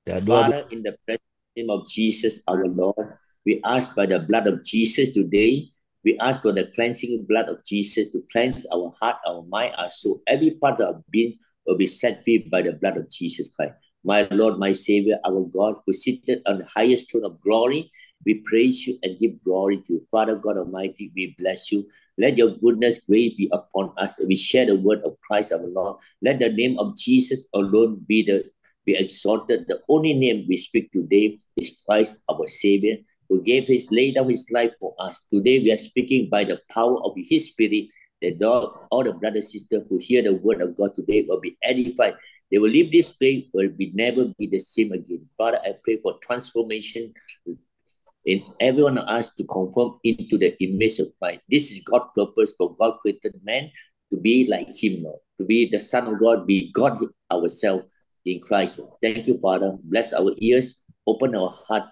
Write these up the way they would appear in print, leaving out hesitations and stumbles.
Ya, Father, in the precious name of Jesus, our Lord, we ask by the blood of Jesus today, we ask for the cleansing blood of Jesus to cleanse our heart, our mind, our soul. Every part of our being will be set free by the blood of Jesus Christ. My Lord, my Savior, our God, who seated on the highest throne of glory, we praise you and give glory to you. Father God Almighty, we bless you. Let your goodness, grace be upon us. We share the word of Christ our Lord. Let the name of Jesus alone be exalted. The only name we speak today is Christ our Savior, who laid down his life for us. Today we are speaking by the power of his spirit, that all the brothers and sisters who hear the word of God today will be edified. They will leave this place, will never be the same again. Father, I pray for transformation in everyone of us to conform into the image of Christ. This is God's purpose, for God created man to be like him, Lord, to be the Son of God, be God ourselves in Christ. Thank you, Father. Bless our ears, open our heart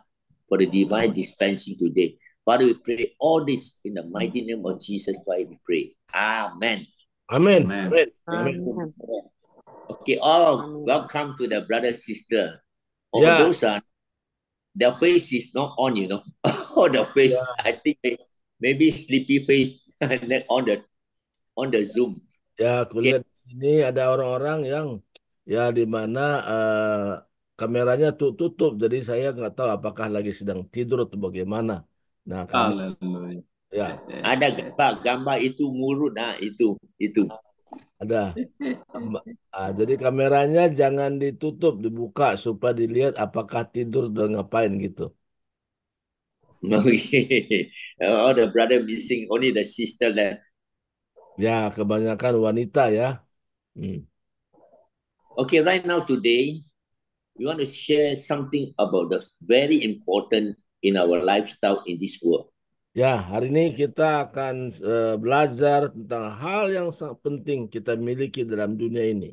for the divine dispensing today. Father, we pray all this in the mighty name of Jesus Christ, we pray. Amen. amin, Amen. amin, amin. Amen. Okay, all Amen. welcome to the brother, sister. All Ya, those are their face is not on, Oh, the face, ya, I think maybe sleepy face on the Zoom. ya, Okay. kulihat di sini ada orang-orang yang ya di mana kameranya tutup, jadi saya nggak tahu apakah lagi sedang tidur atau bagaimana. Nah, kami Haleluya. ya Ada gambar itu murut, itu. ada. Jadi kameranya jangan ditutup, dibuka supaya dilihat apakah tidur dan ngapain gitu. Okay. All the brother missing, only the sister left. Ya, kebanyakan wanita ya. Hmm. Okay, right now today, we want to share something about the very important in our lifestyle in this world. Ya, hari ini kita akan belajar tentang hal yang sangat penting kita miliki dalam dunia ini.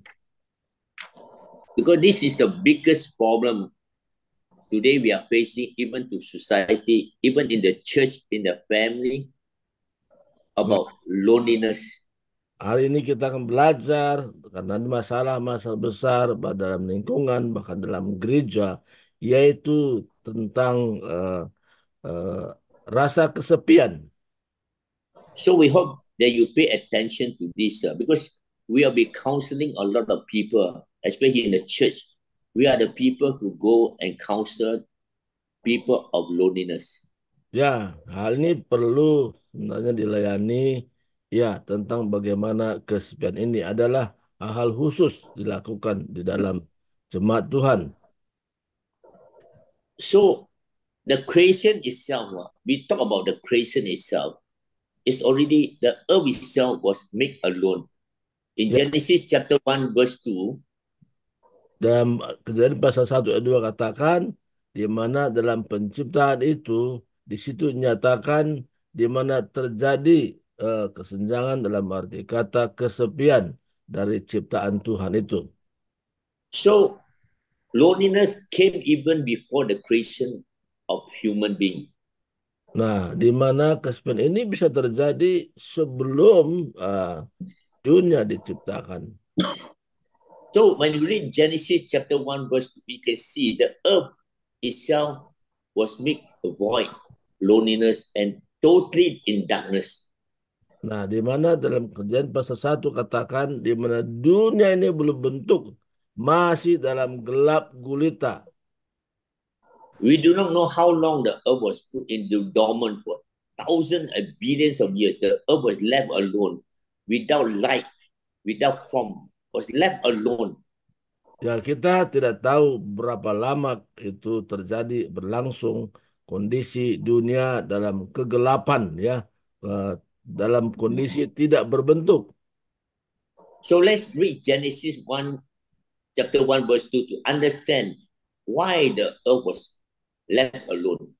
Because this is the biggest problem today we are facing, even to society, even in the church, in the family, Hmm. about loneliness. Hari ini kita akan belajar karena ada masalah-masalah besar dalam lingkungan, bahkan dalam gereja, yaitu tentang eh, rasa kesepian. So we hope that you pay attention to this because we will be counseling a lot of people, especially in the church. We are the people who go and counsel people of loneliness. Ya, hal ini perlu sebenarnya dilayani. Ya, tentang bagaimana kesepian ini adalah hal khusus dilakukan di dalam jemaat Tuhan. So the creation itself, we talk about the creation itself. It's already, the earth itself was made alone. In Ya, Genesis chapter 1 verse 2, dalam Kejadian pasal 1 ayat 2 katakan, di mana dalam penciptaan itu, di situ dinyatakan di mana terjadi kesenjangan dalam arti kata kesepian dari ciptaan Tuhan itu. so loneliness came even before the creation of human being. Nah, di mana kesepian ini bisa terjadi sebelum dunia diciptakan. So when you read Genesis chapter 1 verse 2, we can see the earth itself was made void, loneliness, and totally in darkness. Nah, di mana dalam Kejadian pasal 1 katakan di mana dunia ini belum bentuk, masih dalam gelap gulita. We do not know how long the earth was put into dormant for thousands and billions of years. The earth was left alone, without light, without form, was left alone. Ya, kita tidak tahu berapa lama itu terjadi berlangsung kondisi dunia dalam kegelapan ya, dalam kondisi tidak berbentuk. So let's read Genesis 1, chapter 1, verse 2 to understand why the earth was left alone.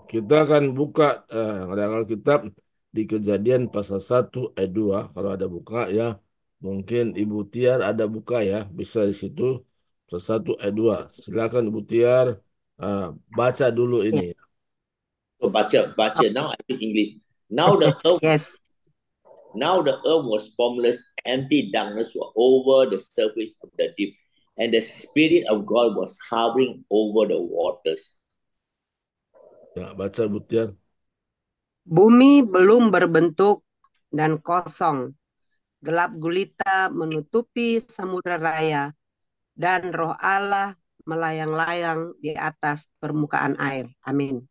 Kita akan buka ada Alkitab di Kejadian pasal 1 ayat 2 kalau ada buka ya. Mungkin Ibu Tiar ada buka ya, bisa di situ pasal 1 ayat 2. Silakan Ibu Tiar baca dulu Yes. ini. So baca. Now I speak English. Now the earth Yes. Now the earth was formless, empty darkness was over the surface of the deep, and the Spirit of God was hovering over the waters. Ya, baca Butiar. Bumi belum berbentuk dan kosong. Gelap gulita menutupi samudra raya, dan roh Allah melayang-layang di atas permukaan air. Amin.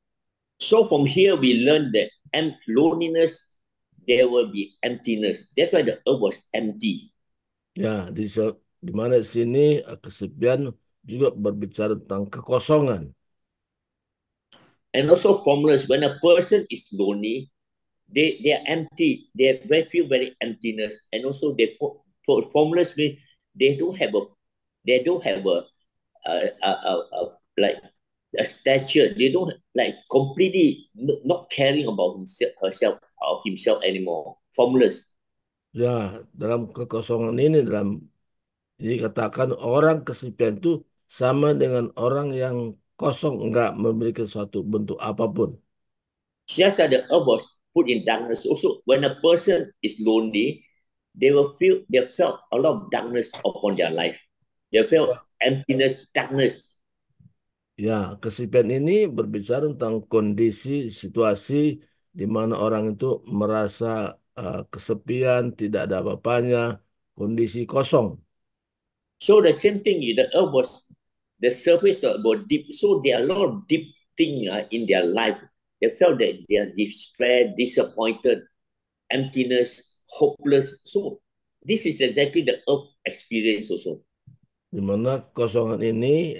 So from here we learn that loneliness, there will be emptiness. That's why the earth was empty. Ya, di mana sini kesepian juga berbicara tentang kekosongan. And also formless. When a person is lonely, they are empty. They feel very emptiness, and also they formless mean they don't have like a stature. They don't like completely not caring about herself or himself anymore. Formless. Ya, dalam kekosongan ini dikatakan orang kesepian itu sama dengan orang yang kosong, enggak memiliki suatu bentuk apapun. Just as the earth was put in darkness, also when a person is lonely, they felt a lot of darkness upon their life. They felt emptiness, darkness. Ya, kesepian ini berbicara tentang kondisi, situasi di mana orang itu merasa kesepian, tidak ada apa-apanya, kondisi kosong. So the same thing, the earth was, the surface was deep. So there are a lot of deep things in their life. They felt that they are despair, disappointed, emptiness, hopeless. So this is exactly the earth experience also. Di mana kekosongan ini,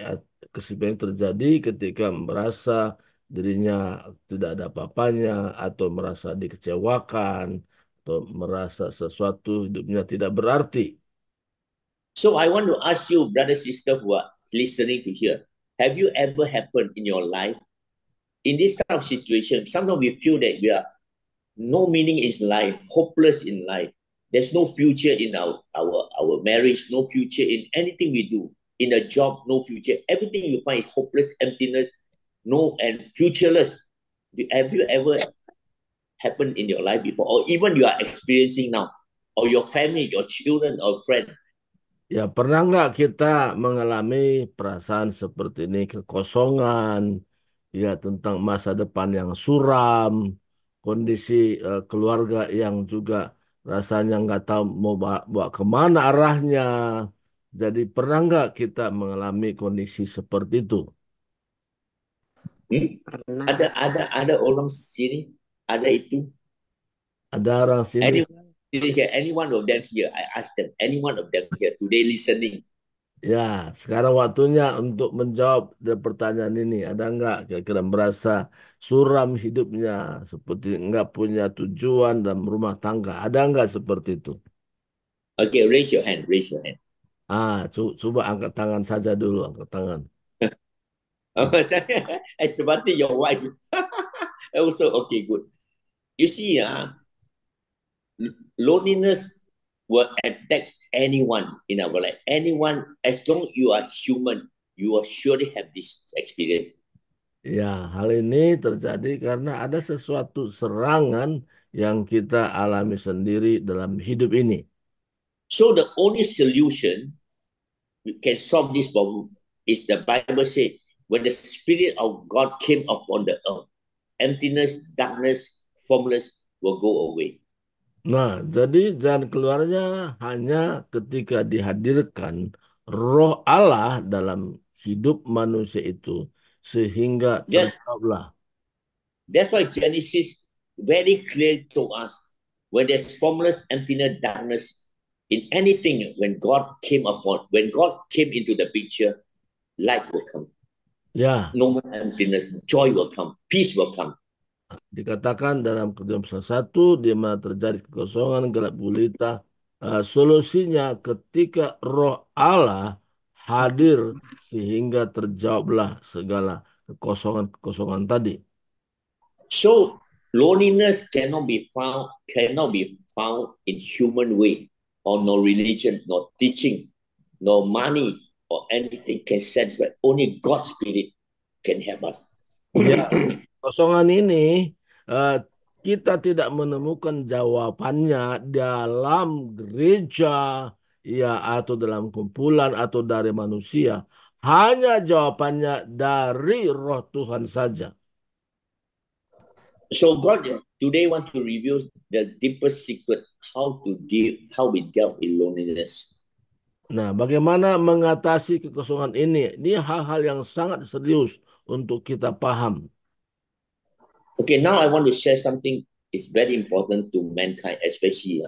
kesepian terjadi ketika merasa dirinya tidak ada apa-apanya, atau merasa dikecewakan, atau merasa sesuatu hidupnya tidak berarti. So I want to ask you, brother, sister, who are listening to here, have you ever happened in your life in this kind of situation? Sometimes we feel that we are no meaning in life, hopeless in life. There's no future in our marriage, no future in anything we do. In a job, no future. Everything you find is hopeless, emptiness, no and futureless. Have you ever happened in your life before, or even you are experiencing now, or your family, your children, or friend? Ya, pernah nggak kita mengalami perasaan seperti ini, kekosongan, ya tentang masa depan yang suram, kondisi keluarga yang juga rasanya nggak tahu mau bawa kemana arahnya. Jadi pernah nggak kita mengalami kondisi seperti itu? Pernah. Ada orang sini, ada itu. Ada orang sini. Any one of them here, I ask them, any one of them here today listening. Ya, sekarang waktunya untuk menjawab pertanyaan ini. Ada nggak kira-kira merasa suram hidupnya, seperti nggak punya tujuan dalam rumah tangga? Ada nggak seperti itu? Okay, raise your hand, raise your hand. Coba angkat tangan saja dulu, angkat tangan. Seperti your wife. Also, okay, good. You see, loneliness will attack anyone in our life. Anyone, as long as you are human, you will surely have this experience. Ya, hal ini terjadi karena ada sesuatu serangan yang kita alami sendiri dalam hidup ini. So the only solution we can solve this problem is the Bible said, when the Spirit of God came upon the earth, emptiness, darkness, formless will go away. Nah, jadi jalan keluarnya hanya ketika dihadirkan Roh Allah dalam hidup manusia itu, sehingga terjawablah. That's why Genesis very clear to us, when there's formless, emptiness, darkness, in anything, when God came into the picture, light will come. Ya. No more emptiness, joy will come, peace will come. Dikatakan dalam Kejadian pasal 1, di mana terjadi kekosongan, gelap gulita, solusinya ketika Roh Allah hadir sehingga terjawablah segala kekosongan tadi. So loneliness cannot be found in human way, or no religion, no teaching, no money, or anything can satisfy. Only God's Spirit can help us. Ya, kosongan ini kita tidak menemukan jawabannya dalam gereja, ya atau dalam kumpulan atau dari manusia. Hanya jawabannya dari Roh Tuhan saja. So God today want to reveal the deepest secret how we dealt with loneliness. Nah, bagaimana mengatasi kekosongan ini? Ini hal-hal yang sangat serius untuk kita paham. Okay, now I want to share something. It's very important to mankind, especially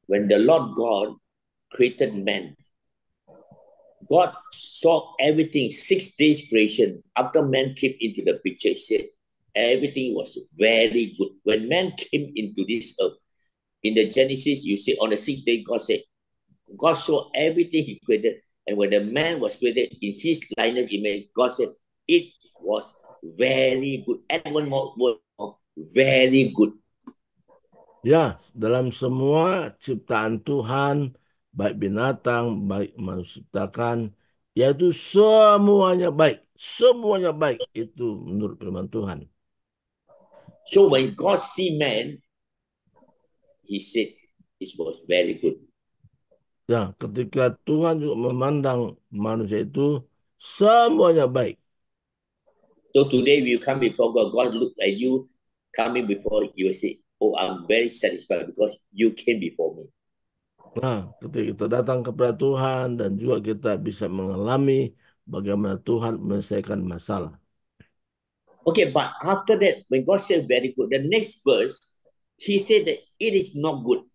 when the Lord God created man. God saw everything, 6 days creation. After man came into the picture, he said, everything was very good. When man came into this earth, in the Genesis, you see, on the 6th day, God said, God saw everything he created. And when the man was created in his likeness image, God said, it was very good. Add one more word, very good. Ya, dalam semua ciptaan Tuhan, baik binatang, baik manusia ciptakan, yaitu semuanya baik. Semuanya baik. Itu menurut firman Tuhan. So when God see man, he said, it was very good. Ya, ketika Tuhan juga memandang manusia itu, semuanya baik. So today when you come before God, God look at you, coming before you say, oh, I'm very satisfied because you came before me. Nah, ketika kita datang kepada Tuhan dan juga kita bisa mengalami bagaimana Tuhan menyelesaikan masalah. Okay, but after that, when God said very good, the next verse, he said that it is not good.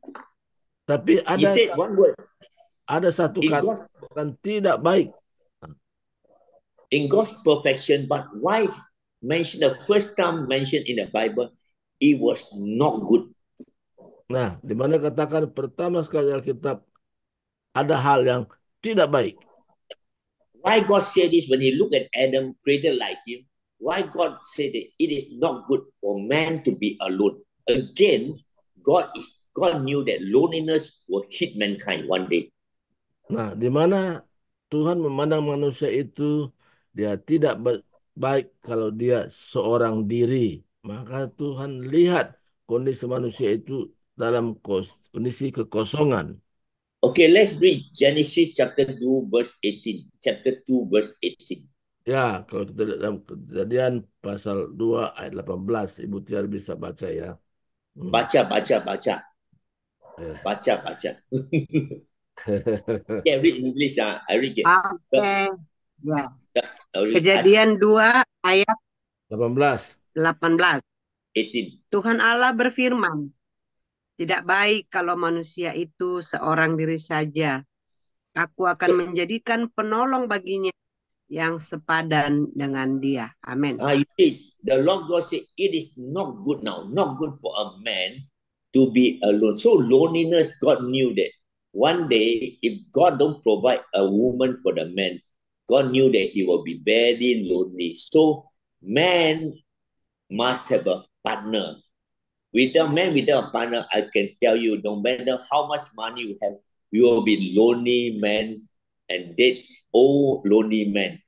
Tapi He said one word. ada satu In kata God, bukan tidak baik. in God's perfection, but why mention the first time mentioned in the Bible, it was not good. Nah, di mana katakan pertama sekali Alkitab ada hal yang tidak baik. Why God said this when he looked at Adam, created like him? Why God said that it is not good for man to be alone? Again, God knew that loneliness will hit mankind one day. Nah, di mana Tuhan memandang manusia itu dia tidak baik kalau dia seorang diri. Maka Tuhan lihat kondisi manusia itu dalam kondisi kekosongan. Okay, let's read Genesis chapter 2 verse 18. Chapter 2 verse 18. Ya, kalau kita lihat dalam Kejadian pasal 2 ayat 18, Ibu Tiar bisa baca ya. Baca. Yeah, read English. I read it. Oke. Ya. Kejadian 2 ayat 18. 18. 18. Tuhan Allah berfirman, tidak baik kalau manusia itu seorang diri saja. Aku akan menjadikan penolong baginya yang sepadan dengan dia. Amin. You see, the Lord God said, it is not good now, not good for a man to be alone. So loneliness, God knew that. One day, if God don't provide a woman for the man, God knew that he will be very lonely. So man must have a partner. Without a partner, I can tell you, no matter how much money you have, you will be lonely man and dead old lonely man.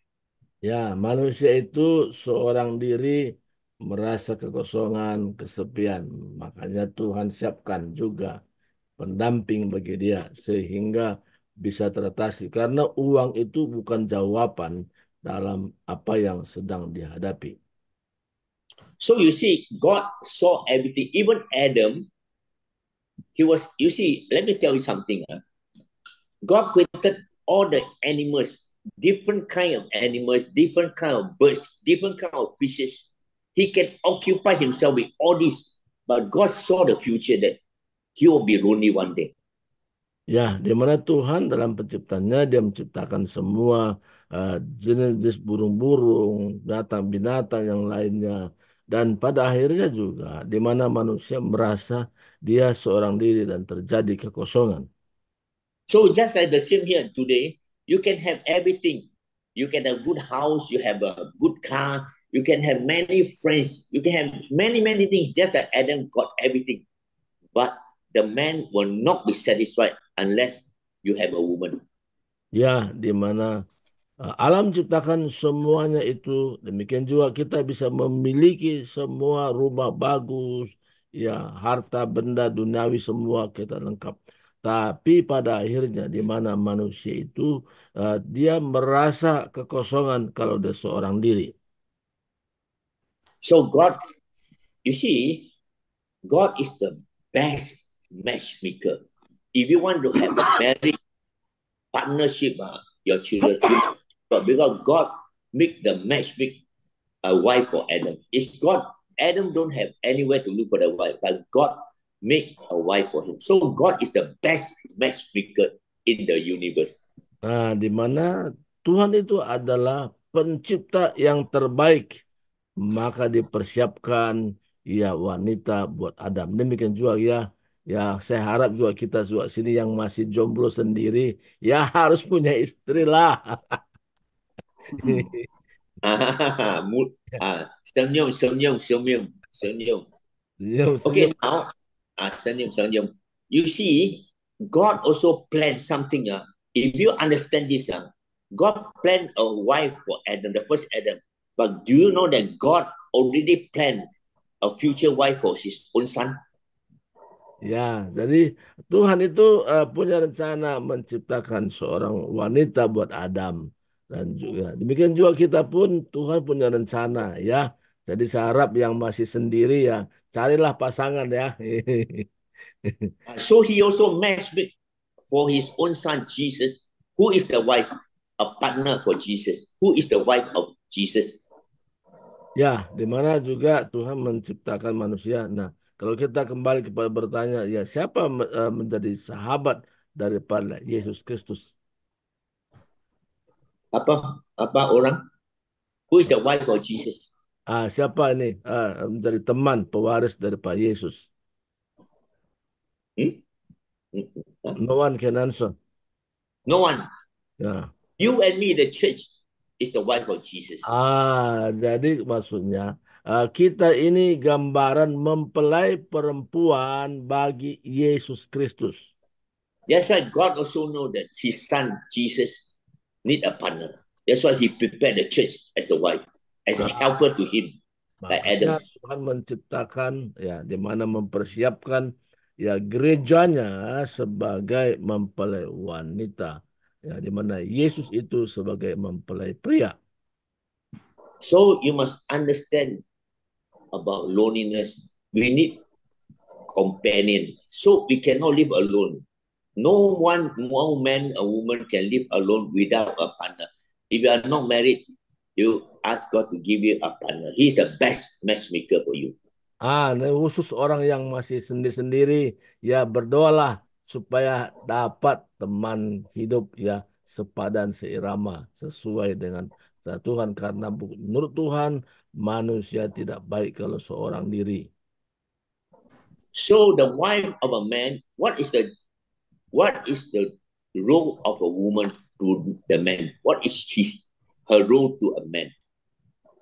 Ya, manusia itu seorang diri merasa kekosongan, kesepian. Makanya Tuhan siapkan juga pendamping bagi dia sehingga bisa teratasi. Karena uang itu bukan jawaban dalam apa yang sedang dihadapi. So you see, God saw everything. Even Adam, you see, let me tell you something. God created all the animals, different kind of animals, different kind of birds, different kind of fishes. He can occupy himself with all this. But God saw the future that he will be lonely one day. Ya, di mana Tuhan dalam penciptanya dia menciptakan semua jenis burung-burung, binatang-binatang yang lainnya. Dan pada akhirnya juga di mana manusia merasa dia seorang diri dan terjadi kekosongan. So just like the same here today, you can have everything. You can have a good house, you have a good car, you can have many friends, you can have many, many things, just like Adam got everything. But the man will not be satisfied unless you have a woman. Ya, di mana alam ciptakan semuanya itu, demikian juga kita bisa memiliki semua rumah bagus, ya harta benda duniawi semua kita lengkap. Tapi pada akhirnya di mana manusia itu dia merasa kekosongan kalau dia seorang diri. So God, you see, God is the best matchmaker. If you want to have a marriage partnership, your children, because God make the matchmake a wife for Adam. It's God. Adam don't have anywhere to look for the wife, but God make a wife for him. So God is the best matchmaker in the universe. Nah, di mana Tuhan itu adalah pencipta yang terbaik, maka dipersiapkan ya wanita buat Adam. Demikian juga ya saya harap juga kita juga sini yang masih jomblo sendiri ya harus punya istri lah. Senyum, senyum, senyum, senyum. Okay, now, senyum, senyum. You see, God also planned something. If you understand this, God planned a wife for Adam, the first Adam. But do you know that God already planned a future wife for his own son? Ya, jadi Tuhan itu punya rencana menciptakan seorang wanita buat Adam dan juga demikian juga kita pun Tuhan punya rencana ya. Jadi saya harap yang masih sendiri ya carilah pasangan ya. So he also matched for his own son Jesus, who is the wife, a partner for Jesus, who is the wife of Jesus. Ya, di mana juga Tuhan menciptakan manusia. Nah, kalau kita kembali kepada bertanya, ya siapa menjadi sahabat daripada Yesus Kristus? Apa orang? Who is the wife of Jesus? Siapa ini menjadi teman pewaris daripada Yesus? No one can answer. No one. Ya. You and me, the church, is the wife of Jesus. Jadi maksudnya kita ini gambaran mempelai perempuan bagi Yesus Kristus. That's why God also know that his son Jesus need a partner. That's why he prepared the church as the wife, as a helper to him, like Adam. Tuhan menciptakan ya di mana mempersiapkan ya gerejanya sebagai mempelai wanita. Ya di mana Yesus itu sebagai mempelai pria. So you must understand about loneliness. We need companion. So we cannot live alone. No man or woman can live alone without a partner. If you are not married, you ask God to give you a partner. He is the best matchmaker for you. Khusus orang yang masih sendiri-sendiri, ya berdoalah supaya dapat teman hidup ya sepadan seirama sesuai dengan Tuhan karena menurut Tuhan manusia tidak baik kalau seorang diri. So the wife of a man, what is the role of a woman to the man? What is her role to a man?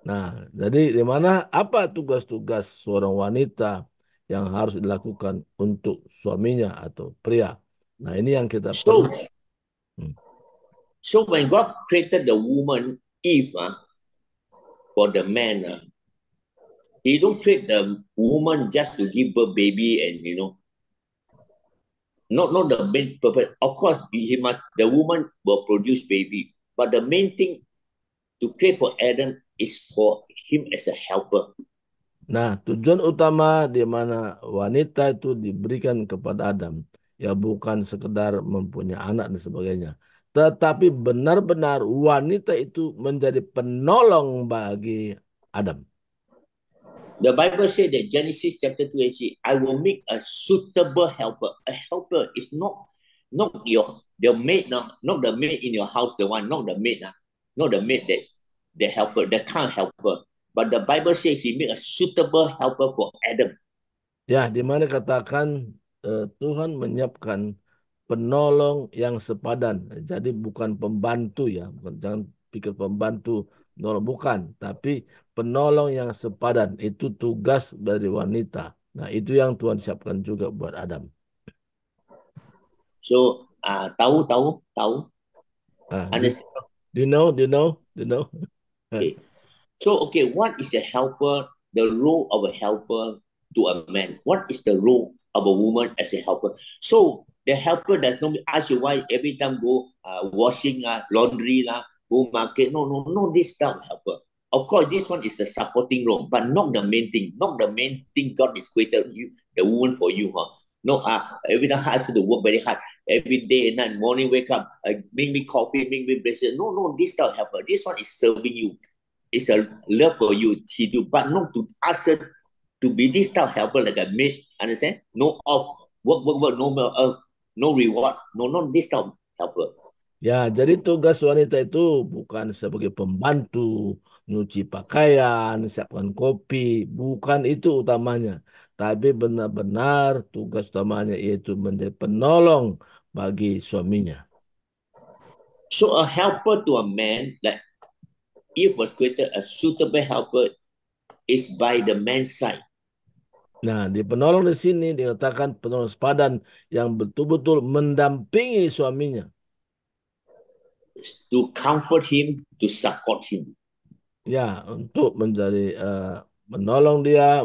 Nah, jadi di mana apa tugas-tugas seorang wanita yang harus dilakukan untuk suaminya atau pria? Nah, ini yang kita perlu. So when God created the woman Eve for the man, he don't create the woman just to give birth baby and not the main purpose. Of course, the woman will produce baby, but the main thing to create for Adam is for him as a helper. Nah, tujuan utama di mana wanita itu diberikan kepada Adam, ya bukan sekedar mempunyai anak dan sebagainya, tetapi benar-benar wanita itu menjadi penolong bagi Adam. The Bible says that Genesis chapter 2, I will make a suitable helper. A helper is not the maid, not the maid in your house, not the maid that the helper, the kind helper. But the Bible says he made a suitable helper for Adam. Ya, di mana katakan Tuhan menyiapkan penolong yang sepadan. Jadi bukan pembantu ya, jangan pikir pembantu, bukan, tapi penolong yang sepadan itu tugas dari wanita. Nah, itu yang Tuhan siapkan juga buat Adam. So, tahu. Understand? Do you know? Okay. So, what is a helper? The role of a helper to a man. What is the role of a woman as a helper. So the helper does not ask you why every time go washing, laundry, go market. No, no, no, this type of helper. Of course, this one is the supporting role, but not the main thing. Not the main thing God is created you, the woman for you. Huh? No, every time has to work very hard. Every day and night, morning wake up, bring me coffee, bring me bread. No, no, this type of helper. This one is serving you. It's a love for you. He do, but not to ask her to be this type of helper like a maid. Understand? No off, work, no reward. No, not this type of helper. Ya, jadi tugas wanita itu bukan sebagai pembantu, nyuci pakaian, siapkan kopi, bukan itu utamanya. Tapi benar-benar tugas utamanya yaitu menjadi penolong bagi suaminya. So a helper to a man, like if was created a suitable helper, is by the man's side. Nah, di penolong di sini dikatakan penolong sepadan yang betul-betul mendampingi suaminya. To comfort him, to support him. Ya, untuk menjadi menolong dia,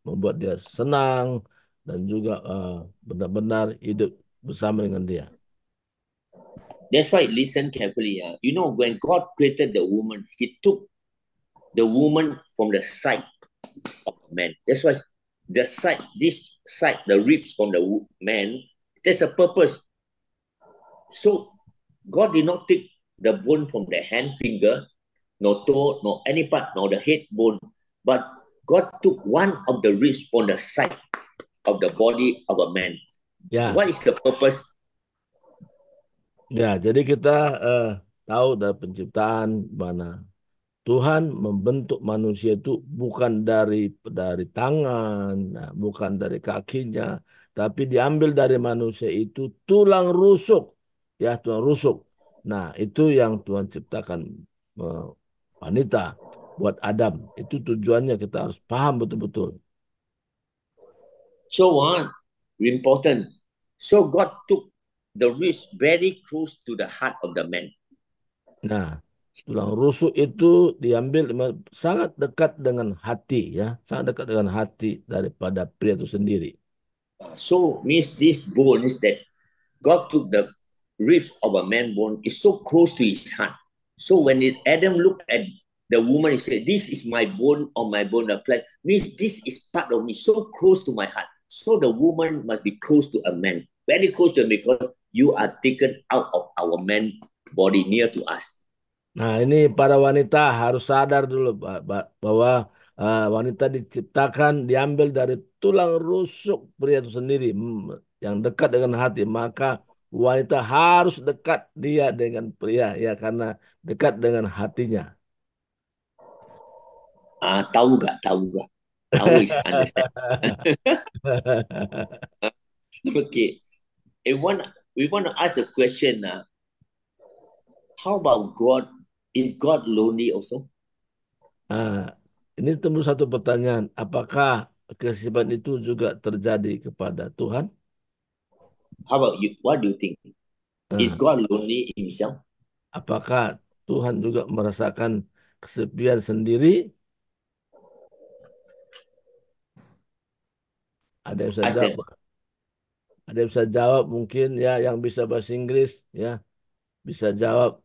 membuat dia senang dan juga benar-benar hidup bersama dengan dia. That's why listen carefully. You know, when God created the woman, He took the woman from the side of the man. That's why the side, this side, the ribs from the man, there's a purpose. So God did not take the bone from the hand, finger, no toe, no any part, no the head bone, but God took one of the ribs on the side of the body of a man. Ya, What is the purpose? ya. Jadi kita tahu dari penciptaan mana Tuhan membentuk manusia itu bukan dari tangan, nah, bukan dari kakinya, tapi diambil dari manusia itu tulang rusuk, ya tulang rusuk. Nah, itu yang Tuhan ciptakan wanita buat Adam. Itu tujuannya kita harus paham betul-betul. So important. So God took the ribs very close to the heart of the man. Nah, tulang rusuk itu diambil sangat dekat dengan hati, ya, sangat dekat dengan hati daripada pria itu sendiri. So means these bones that God took the ribs of a man bone is so close to his heart. So when Adam looked at the woman, he said, "This is my bone or my bone of flesh." Means this is part of me, so close to my heart. So the woman must be close to a man, very close to him, because you are taken out of our man body near to us. Nah, ini para wanita harus sadar dulu bahwa wanita diciptakan diambil dari tulang rusuk pria itu sendiri yang dekat dengan hati. Maka wanita harus dekat dia dengan pria, ya, karena dekat dengan hatinya. Tahu gak? Tahu is understand. Okay. We want to ask a question. How about God? Is God lonely also? Ini tentu satu pertanyaan. Apakah kesifatan itu juga terjadi kepada Tuhan? How about you? What do you think? Is God lonely himself? Apakah Tuhan juga merasakan kesepian sendiri? Ada yang bisa jawab. Ada yang bisa jawab mungkin, ya, yang bisa bahasa Inggris, ya, bisa jawab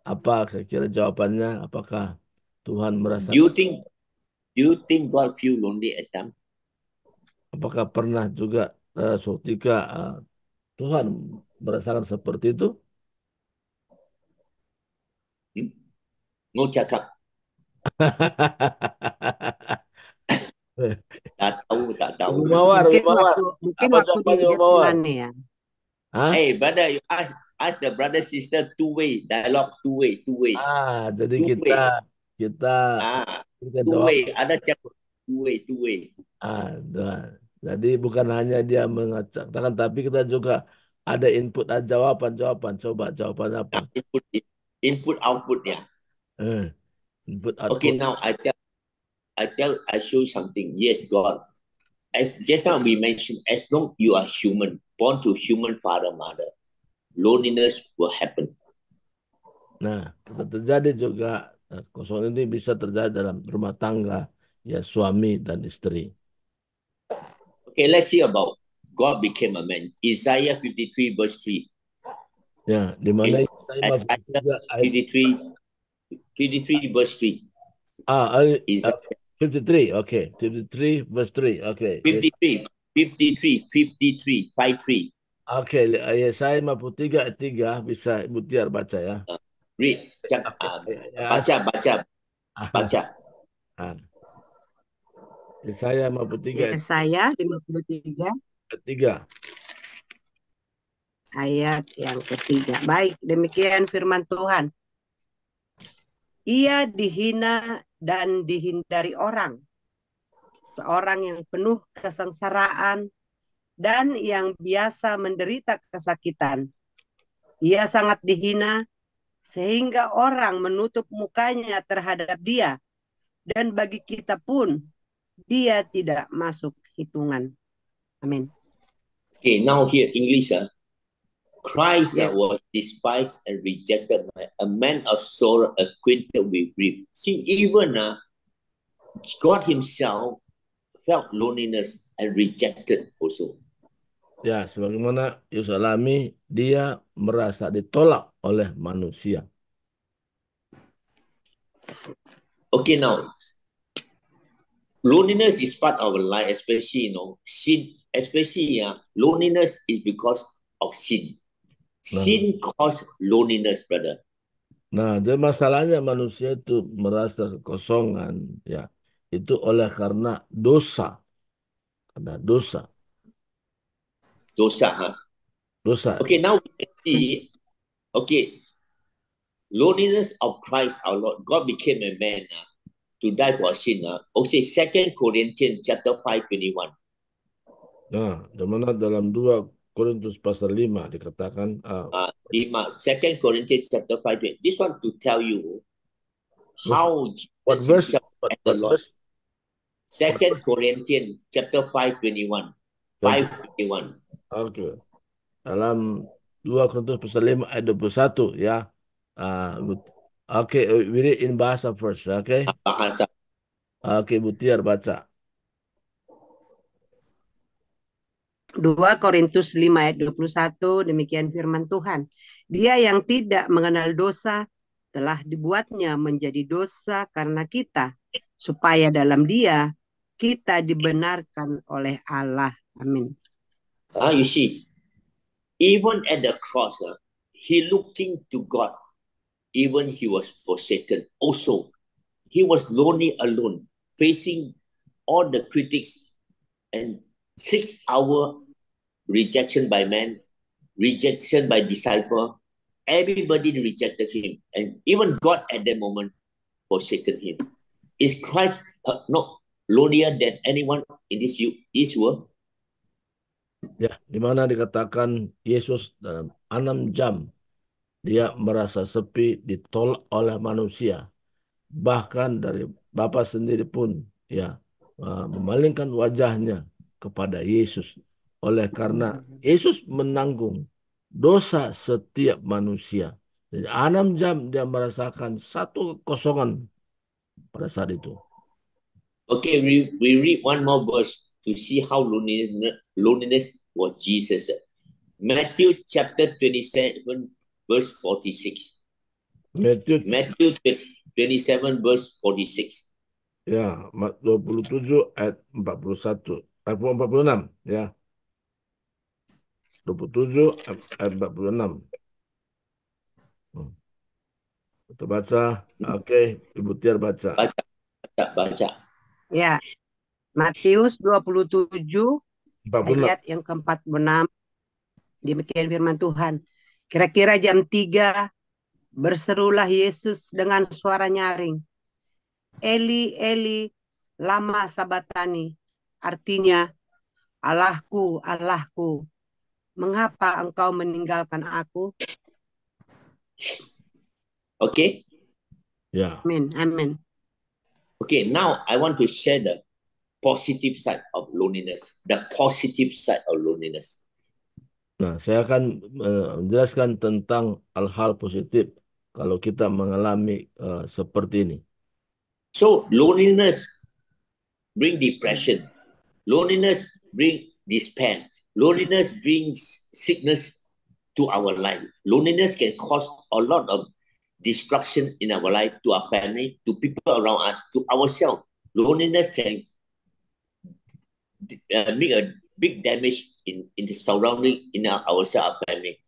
apa kira-kira jawabannya. Apakah Tuhan merasakan? Do you think God feel lonely at times? Apakah pernah juga suatu ketika Tuhan merasakan seperti itu? No cakap. Tak tahu. Ibu Mawar. Mungkin Apa waktu jawabannya, di Ibu Mawar? Getsemani ya. Hey brother, you ask the brother sister two-way dialogue, two-way. Jadi Two kita berikan two jawab. way. Ada cakap two-way. Jadi bukan hanya dia mengatakan, tapi kita juga ada input dan jawaban. Coba jawabannya apa? Input output ya. Input output. Okay, now I show you something. Yes, God. As just now we mentioned, as long you are human, born to human father, mother, loneliness will happen. Nah, terjadi juga kosongan ini bisa terjadi dalam rumah tangga, ya, suami dan istri. Okay, let's see about God became a man. Isaiah 53 verse 3. Ya, di mana Yesaya Isaiah 53 ayat 53 verse 3. Isaiah 53, okay. 53 verse 3, okay. 53, 53, 53, 53. Oke, Yesaya 53 ayat 3 bisa Ibu Tiar baca ya. Read. Baca. Yesaya 53 Yesaya 53 ayat 3. ayat yang ketiga. Baik, demikian firman Tuhan. Ia dihina dan dihindari orang. Seorang yang penuh kesengsaraan dan yang biasa menderita kesakitan. Ia sangat dihina sehingga orang menutup mukanya terhadap dia. Dan bagi kita pun, dia tidak masuk hitungan. Amin. Okay, now here English. Christ Yeah. was despised and rejected, a man of sorrow, acquainted with grief. See, even God himself felt loneliness and rejected also. Ya, sebagaimana Yesus alami, dia merasa ditolak oleh manusia. Okay, now loneliness is part of our life, especially sin. Especially loneliness is because of sin. Sin cause loneliness, brother. Nah, jadi masalahnya manusia itu merasa kekosongan, ya, itu oleh karena dosa. Karena dosa. Dosa. Dosa. Okay, now we can see, okay, loneliness of Christ our Lord. God became a man to die for sin. Okay, 2 Corinthians chapter 5:21. Nah, dimana dalam 2 Korintus pasal 5 dikatakan 2 Corinthians chapter 5:20. This one to tell you how what verse? What verse? 2 Corinthians chapter 5:21. 5:21. Okay. Dalam 2 Korintus pasal 5 ayat 21 ya. Okay, we read in bahasa first, okay? Bahasa. Okay, Bu Tiar baca. 2 Korintus 5 ayat 21, demikian firman Tuhan. Dia yang tidak mengenal dosa telah dibuatnya menjadi dosa karena kita, supaya dalam dia kita dibenarkan oleh Allah. Amin. You see, even at the cross, he looking to God. Even he was forsaken. Also, he was lonely alone, facing all the critics and 6 hour rejection by man, rejection by disciple. Everybody rejected him, and even God at that moment forsaken him. Is Christ not lonelier than anyone in this world? Ya, di mana dikatakan Yesus dalam 6 jam dia merasa sepi, ditolak oleh manusia. Bahkan dari Bapa sendiri pun ya memalingkan wajahnya kepada Yesus. Oleh karena Yesus menanggung dosa setiap manusia. Jadi 6 jam dia merasakan satu kekosongan pada saat itu. Okay, we read one more verse to see how loneliness was Jesus. Matthew chapter 27 verse 46. Matthew 27 verse 46. Ya, 27 ayat 41. 46 ya. 27 ayat 46. Kita baca. Oke, Ibu Tiar baca. Baca. Ya. Matius 27 46. ayat yang ke-46. Demikian firman Tuhan. Kira-kira jam 3 berserulah Yesus dengan suara nyaring. Eli, Eli, lama sabatani. Artinya, Allahku, Allahku, mengapa engkau meninggalkan aku? Okay? Ya. Amin, amin. Okay, now I want to share the positive side of loneliness. The positive side of loneliness. Nah, saya akan menjelaskan tentang hal-hal positif kalau kita mengalami seperti ini. So, loneliness bring depression. Loneliness bring despair. Loneliness brings sickness to our life. Loneliness can cause a lot of destruction in our life, to our family, to people around us, to ourselves. Loneliness can make a big damage in the surrounding, in ourselves, our family.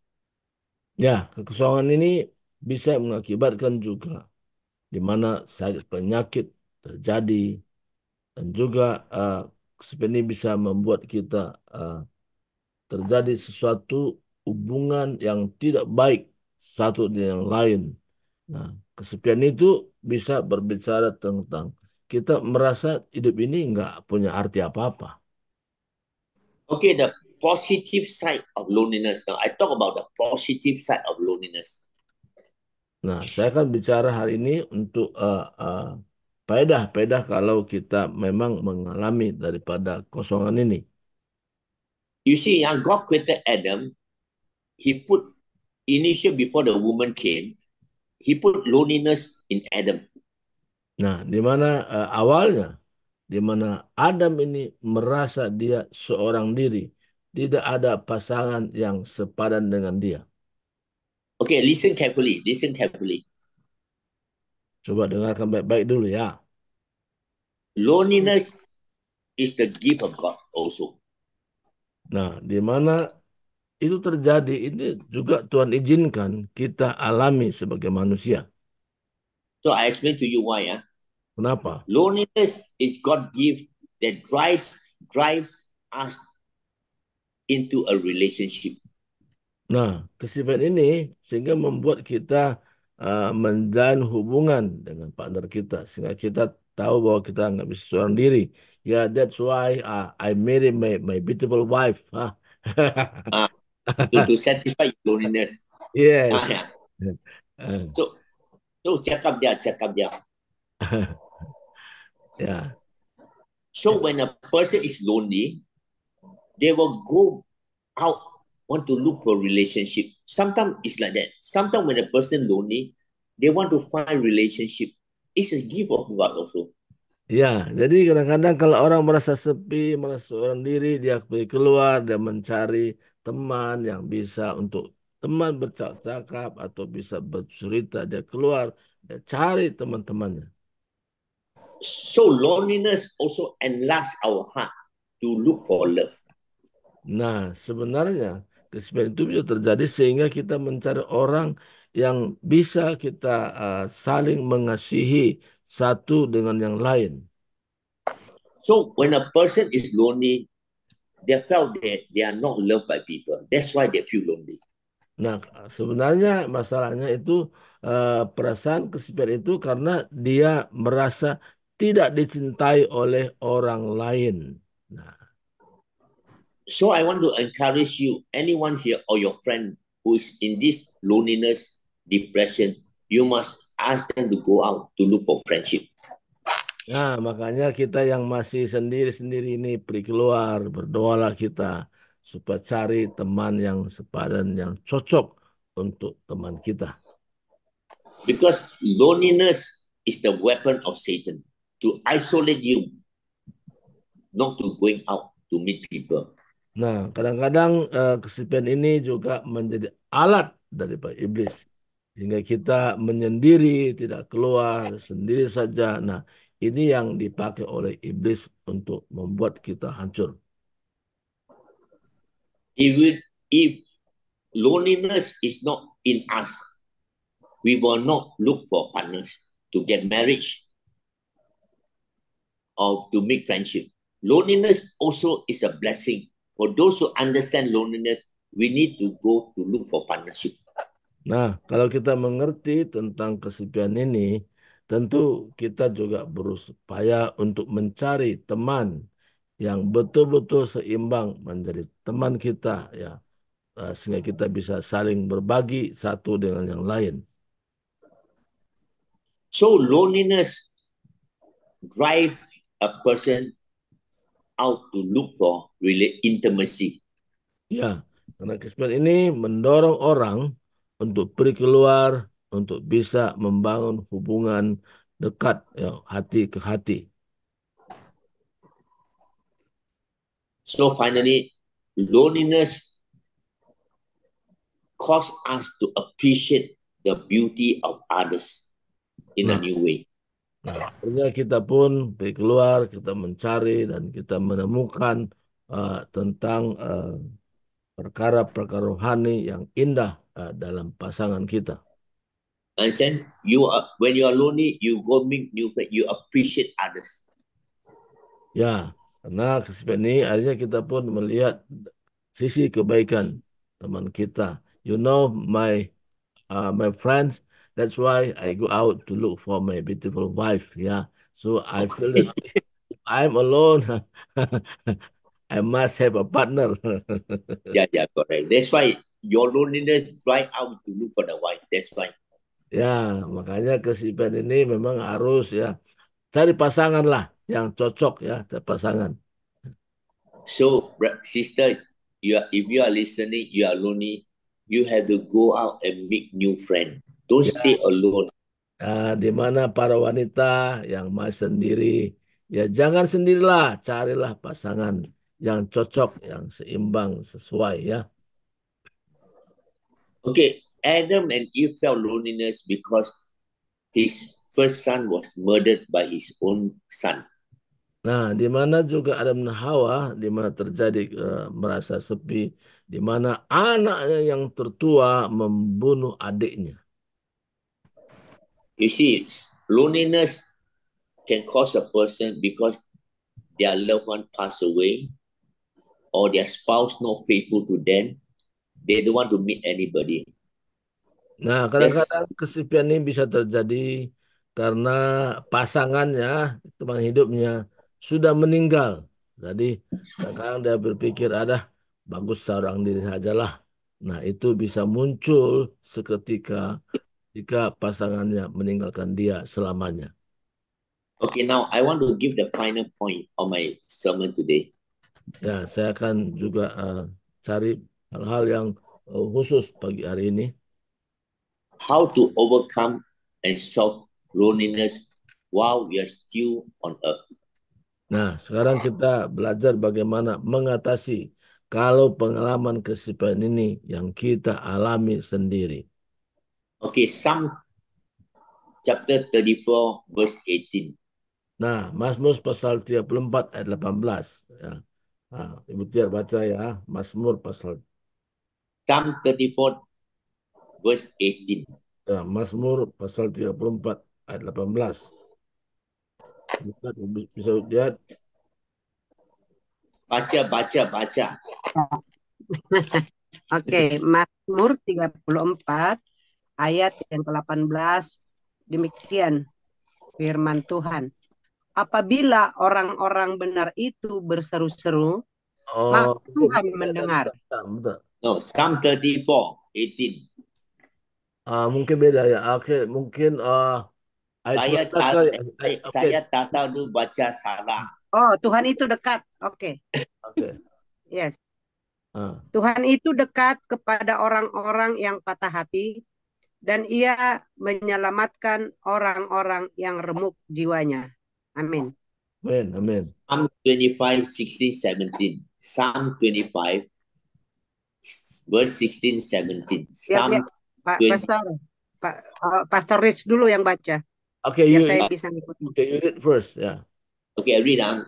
Ya, kekosongan ini bisa mengakibatkan juga di mana sakit penyakit terjadi dan juga kesepian ini bisa membuat kita terjadi sesuatu hubungan yang tidak baik satu dengan yang lain. Nah, kesepian itu bisa berbicara tentang kita merasa hidup ini nggak punya arti apa-apa. Okay, the positive side of loneliness. Now, I talk about the positive side of loneliness. Nah, saya akan bicara hari ini untuk faedah-faedah kalau kita memang mengalami daripada kosongan ini. You see, God created Adam. He put initial before the woman came. He put loneliness in Adam. Nah, di mana awalnya, di mana Adam ini merasa dia seorang diri, tidak ada pasangan yang sepadan dengan dia. Okay, listen carefully. Listen carefully. Coba dengarkan baik-baik dulu ya. Loneliness is the gift of God also. Nah, di mana itu terjadi, ini juga Tuhan izinkan kita alami sebagai manusia. So I explain to you why. Kenapa? Loneliness is God gift that drives us into a relationship. Nah, kesepian ini sehingga membuat kita menjalin hubungan dengan partner kita. Sehingga kita tahu bahwa kita nggak bisa seorang diri. Ya, that's why I marry my beautiful wife. Uh, to satisfy loneliness. Yes. Yeah. So cakap dia. Ya. So when a person is lonely, they will go out, want to look for relationship. Sometimes it's like that. Sometimes when a person lonely, they want to find relationship. It's a gift of God also. Ya, jadi kadang-kadang kalau orang merasa sepi, merasa seorang diri, dia pergi keluar, dia mencari teman yang bisa untuk teman bercakap atau bisa bercerita, dia keluar, dia cari teman-temannya. So loneliness also enlarge our heart to look for love. Nah, sebenarnya kesepian itu bisa terjadi sehingga kita mencari orang yang bisa kita saling mengasihi satu dengan yang lain. So when a person is lonely, they felt that they are not loved by people. That's why they feel lonely. Nah, sebenarnya masalahnya itu perasaan kesepian itu karena dia merasa tidak dicintai oleh orang lain. Nah, So I want to encourage you, anyone here or your friend who is in this loneliness, depression, you must ask them to go out to look for friendship. nah, makanya kita yang masih sendiri-sendiri ini pergi keluar, berdoalah kita supaya cari teman yang sepadan, yang cocok untuk teman kita. Because loneliness is the weapon of Satan to isolate you, not to going out to meet people. Nah, kadang-kadang kesepian ini juga menjadi alat daripada iblis. Sehingga kita menyendiri, tidak keluar, sendiri saja. Nah, ini yang dipakai oleh iblis untuk membuat kita hancur. If loneliness is not in us, we will not look for partners to get marriage or to make friendship. Loneliness also is a blessing. For those who understand loneliness, we need to go to look for partnership. Nah, kalau kita mengerti tentang kesepian ini, tentu kita juga berupaya untuk mencari teman yang betul-betul seimbang menjadi teman kita, ya, sehingga kita bisa saling berbagi satu dengan yang lain. So loneliness drive a person out to look for really intimacy. Ya, karena kesepian ini mendorong orang untuk pergi keluar, untuk bisa membangun hubungan dekat, ya, hati ke hati. So finally, loneliness cause us to appreciate the beauty of others in a Nah, new way. nah, akhirnya kita pun pergi keluar, kita mencari dan kita menemukan tentang perkara-perkara rohani yang indah dalam pasangan kita. Understand? When you are lonely, you go meet new friends, you appreciate others. Ya, karena kesepian ini akhirnya kita pun melihat sisi kebaikan teman kita. You know, my friends, that's why I go out to look for my beautiful wife. Yeah, so I feel that if I'm alone, I must have a partner. Yeah, correct. That's why your loneliness drive out to look for the wife. That's why. Ya, makanya kesepian ini memang harus ya cari pasangan lah yang cocok ya, cari pasangan. So, sister, if you are listening, you are lonely, you have to go out and make new friend. Don't Ya, stay alone. di mana para wanita yang masih sendiri, ya jangan sendirilah, carilah pasangan yang cocok, yang seimbang, sesuai ya. Okay, Adam and Eve felt loneliness because his first son was murdered by his own son. Nah, di mana juga Adam dan Hawa, di mana terjadi merasa sepi, di mana anaknya yang tertua membunuh adiknya. You see, loneliness can cause a person because their loved one passed away or their spouse not faithful to them. They don't want to meet anybody. Nah, kadang-kadang kesepian ini bisa terjadi karena pasangannya, teman hidupnya, sudah meninggal. Jadi, kadang-kadang dia berpikir, ada bagus seorang diri sajalah. Nah, itu bisa muncul seketika jika pasangannya meninggalkan dia selamanya. Okay, now I want to give the final point of my sermon today. Ya, saya akan juga cari hal-hal yang khusus pagi hari ini. How to overcome and solve loneliness while we are still on earth. Nah, sekarang kita belajar bagaimana mengatasi kalau pengalaman kesepian ini yang kita alami sendiri. Okay, Psalm chapter 34 verse 18. Nah, Mazmur pasal 34 ayat 18. Ya. Nah, Ibu Tiar baca ya, Mazmur pasal Psalm 34 verse 18. ya, Mazmur pasal 34 ayat 18. Bisa lihat. Baca. Oke, Mazmur 34 ayat yang ke-18 demikian firman Tuhan. Apabila orang-orang benar itu berseru-seru, maka Tuhan mendengar. Bentar. No, Psalm 34 18. Mungkin beda ya. Oke, mungkin ayat 19 kali. Saya tak tahu baca salah. Oh, Tuhan itu dekat. Oke. Oke. Yes. Tuhan itu dekat kepada orang-orang yang patah hati dan ia menyelamatkan orang-orang yang remuk jiwanya. Amin. Amin. Psalm 25, 16, 17. Psalm 25, verse 16, 17. Psalm Pastor Rich dulu yang baca. Oke, saya bisa ngikutin. Okay, you read first, ya. Okay, I read on.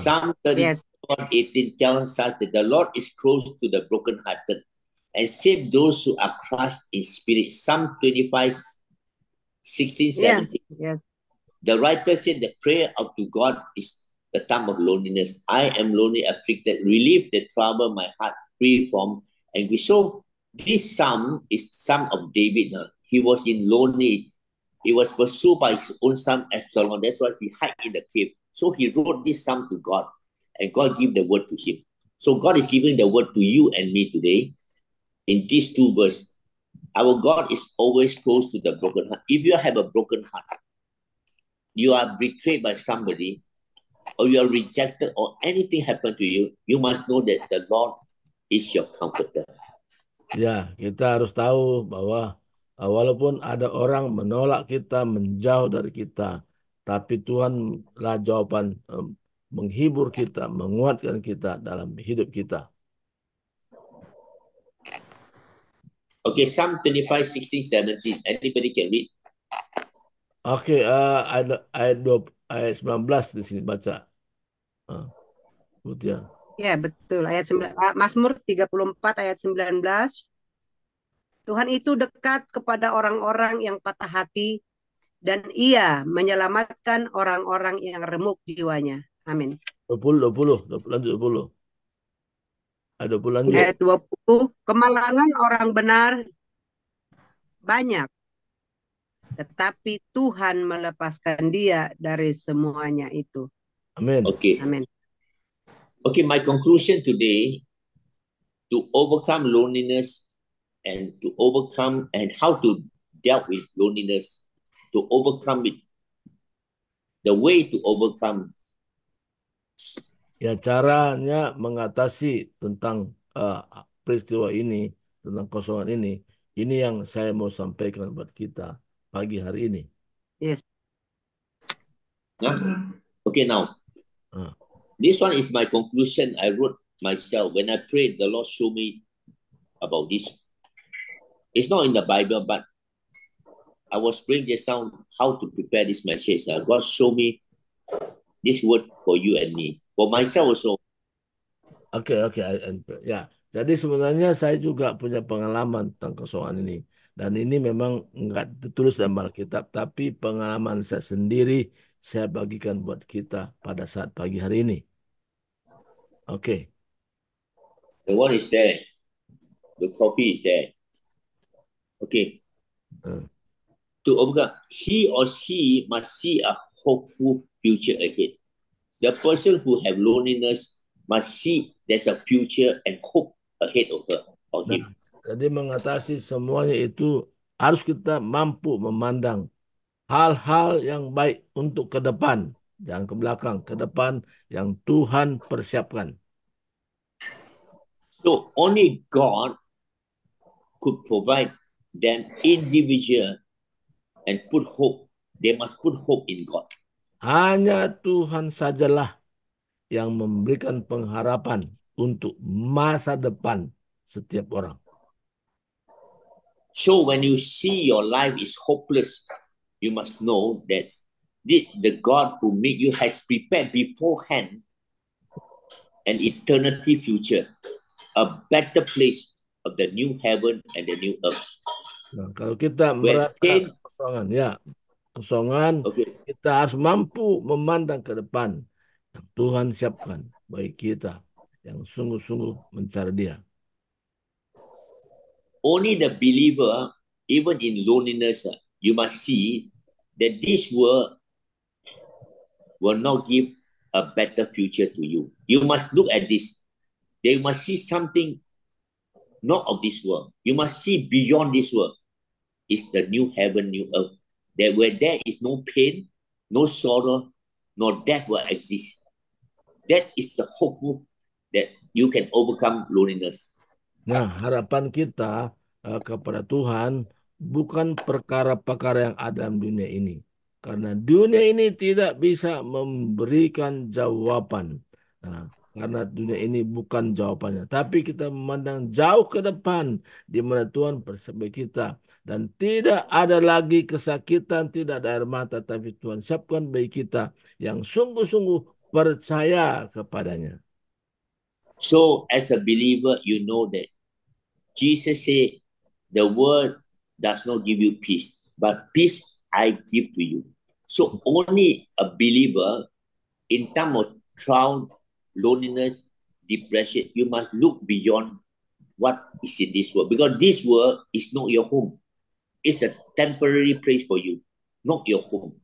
Psalm 34, 18 tells us that the Lord is close to the brokenhearted and save those who are crushed in spirit. Psalm 25, 16, 17. Yeah. The writer said the prayer up to God is the time of loneliness. I am lonely, afflicted, relieve the trouble my heart, free from anguish. So this psalm is Psalm of David. He was in lonely. He was pursued by his own son Absalom. That's why he hid in the cave. So he wrote this psalm to God, and God gave the word to him. So God is giving the word to you and me today in these two verses. Our God is always close to the broken heart. If you have a broken heart, you are betrayed by somebody, or you are rejected, or anything happened to you, you must know that the Lord is your comforter. Ya, kita harus tahu bahwa walaupun ada orang menolak kita, menjauh dari kita, tapi Tuhanlah jawaban menghibur kita, menguatkan kita dalam hidup kita. Okay, Psalm 25, 16, 17. Anybody can read? Oke, ayat 19 di sini baca. Kemudian. Ya, betul. Mazmur 34 ayat 19. Tuhan itu dekat kepada orang-orang yang patah hati dan Ia menyelamatkan orang-orang yang remuk jiwanya. Amin. 20, lanjut 20. Ada 20 lanjut. Ayat 20, kemalangan orang benar banyak, tetapi Tuhan melepaskan dia dari semuanya itu. Amin. Okay. Amin. Okay, my conclusion today, to overcome loneliness and to overcome and how to deal with loneliness, to overcome it, the way to overcome. Ya, caranya mengatasi tentang peristiwa ini, tentang kosongan ini yang saya mau sampaikan buat kita pagi hari ini. Yes. Okay, now, this one is my conclusion. I wrote myself. When I prayed, the Lord showed me about this. It's not in the Bible, but I was praying just now how to prepare this message. God showed me this word for you and me. For myself also. Oke. Ya, jadi sebenarnya saya juga punya pengalaman tentang kosongan ini. Dan ini memang nggak ditulis dalam Alkitab, tapi pengalaman saya sendiri saya bagikan buat kita pada saat pagi hari ini. Oke. The one is there. The copy is there. Okay. To overcome, he or she must see a hopeful future ahead. The person who have loneliness must see there's a future and hope ahead of her or him. Jadi mengatasi semuanya itu harus kita mampu memandang hal-hal yang baik untuk ke depan, jangan ke belakang, ke depan yang Tuhan persiapkan. So only God could provide them individual and put hope. They must put hope in God. Hanya Tuhan sajalah yang memberikan pengharapan untuk masa depan setiap orang. So when you see your life is hopeless, you must know that the God who made you has prepared beforehand an eternity future, a better place of the new heaven and the new earth. Nah, kalau kita merasa kosongan, kita harus mampu memandang ke depan yang Tuhan siapkan bagi kita yang sungguh-sungguh mencari Dia. Only the believer, even in loneliness, you must see that this world will not give a better future to you. You must look at this. They must see something not of this world. You must see beyond this world. It's the new heaven, new earth. That where there is no pain, no sorrow, nor death will exist. That is the hope that you can overcome loneliness. Nah, harapan kita kepada Tuhan bukan perkara-perkara yang ada dalam dunia ini. Karena dunia ini tidak bisa memberikan jawaban. Nah, karena dunia ini bukan jawabannya. Tapi kita memandang jauh ke depan di mana Tuhan bersama kita. Dan tidak ada lagi kesakitan, tidak ada air mata. Tapi Tuhan siapkan bagi kita yang sungguh-sungguh percaya kepadanya. So as a believer, you know that Jesus said, the world does not give you peace, but peace I give to you. So only a believer, in terms of trial, loneliness, depression, you must look beyond what is in this world. Because this world is not your home. It's a temporary place for you, not your home.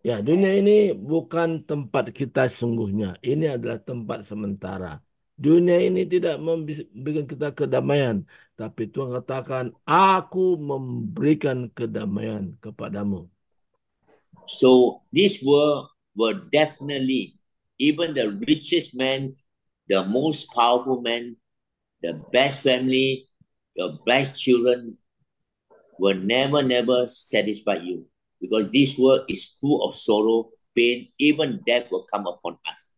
Ya, dunia ini bukan tempat kita sungguhnya. Ini adalah tempat sementara. Dunia ini tidak memberikan kita kedamaian. Tapi Tuhan katakan, aku memberikan kedamaian kepadamu. So this world will definitely, even the richest man, the most powerful man, the best family, the best children, will never satisfy you. Because this world is full of sorrow, pain, even death will come upon us.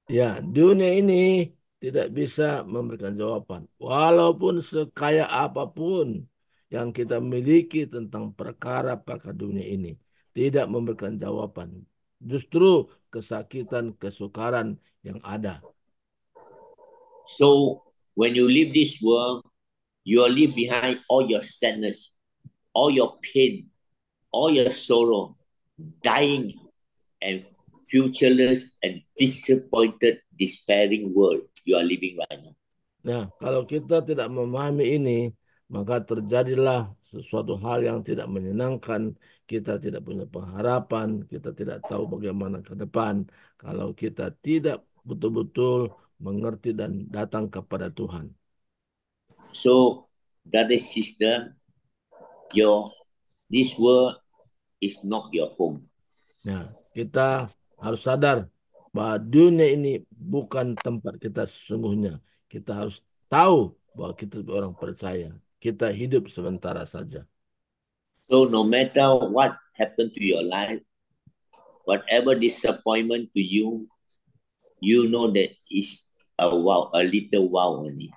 Ya, dunia ini tidak bisa memberikan jawaban. Walaupun sekaya apapun yang kita miliki tentang perkara-perkara dunia ini, tidak memberikan jawaban. Justru kesakitan, kesukaran yang ada. So when you leave this world, you will leave behind all your sadness, all your pain, all your sorrow, dying and futureless and disappointed, despairing world you are living right now. Nah, kalau kita tidak memahami ini, maka terjadilah sesuatu hal yang tidak menyenangkan. Kita tidak punya pengharapan, kita tidak tahu bagaimana ke depan. Kalau kita tidak betul-betul mengerti dan datang kepada Tuhan. So, brother, sister, this world is not your home. Nah, kita harus sadar bahwa dunia ini bukan tempat kita sesungguhnya. Kita harus tahu bahwa kita sebagai orang percaya. Kita hidup sementara saja. So no matter what happened to your life, whatever disappointment to you, you know that it's a little while only.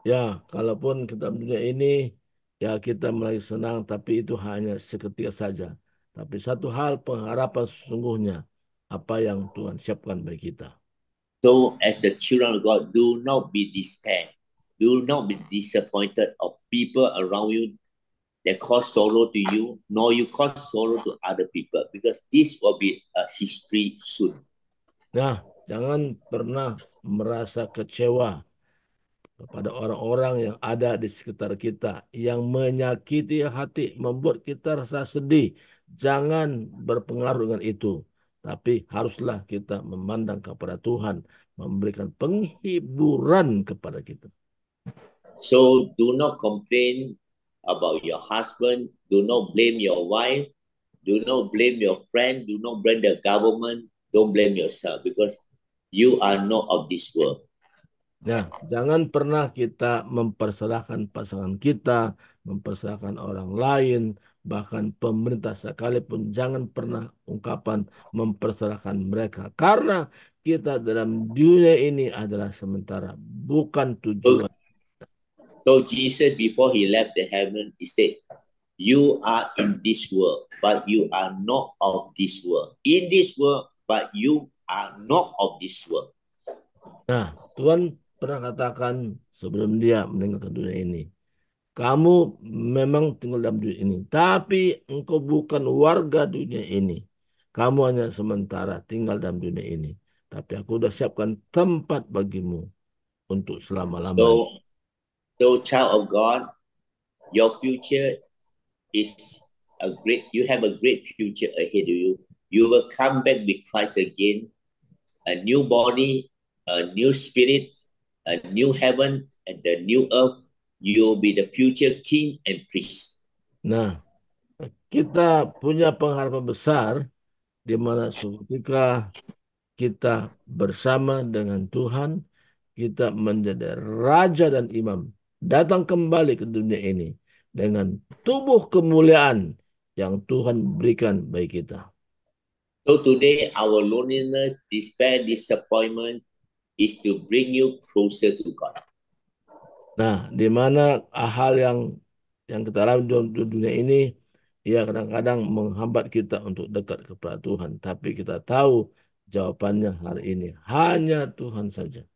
Ya, kalaupun kita dunia ini, ya kita mulai senang, tapi itu hanya seketika saja. Tapi satu hal pengharapan sesungguhnya, apa yang Tuhan siapkan bagi kita. So as the children of God, do not be despair. Do not be disappointed of people around you that cause sorrow to you, nor you cause sorrow to other people, because this will be a history soon. Nah, jangan pernah merasa kecewa kepada orang-orang yang ada di sekitar kita, yang menyakiti hati, membuat kita rasa sedih. Jangan berpengaruh dengan itu. Tapi haruslah kita memandang kepada Tuhan, memberikan penghiburan kepada kita. So do not complain about your husband. Do not blame your wife. Do not blame your friend. Do not blame the government. Don't blame yourself, because you are not of this world. Nah, jangan pernah kita mempersalahkan pasangan kita, mempersalahkan orang lain, bahkan pemerintah sekalipun jangan pernah ungkapan mempersalahkan mereka. Karena kita dalam dunia ini adalah sementara, bukan tujuan. So Jesus, before he left the heaven, he said, you are in this world, but you are not of this world. In this world, but you are not of this world. Nah, Tuhan pernah katakan sebelum dia meninggalkan dunia ini, kamu memang tinggal dalam dunia ini, tapi engkau bukan warga dunia ini. Kamu hanya sementara tinggal dalam dunia ini. Tapi aku sudah siapkan tempat bagimu untuk selama-lamanya. So child of God, your future is you have a great future ahead of you. You will come back with Christ again, a new body, a new spirit, a new heaven, and the new earth. You will be the future king and priest. Nah, kita punya pengharapan besar di mana ketika kita bersama dengan Tuhan, kita menjadi raja dan imam, datang kembali ke dunia ini dengan tubuh kemuliaan yang Tuhan berikan bagi kita. So today, our loneliness, despair, disappointment is to bring you closer to God. Nah, di mana hal yang kita alami di dunia ini, ya kadang-kadang menghambat kita untuk dekat kepada Tuhan. Tapi kita tahu jawabannya hari ini hanya Tuhan saja.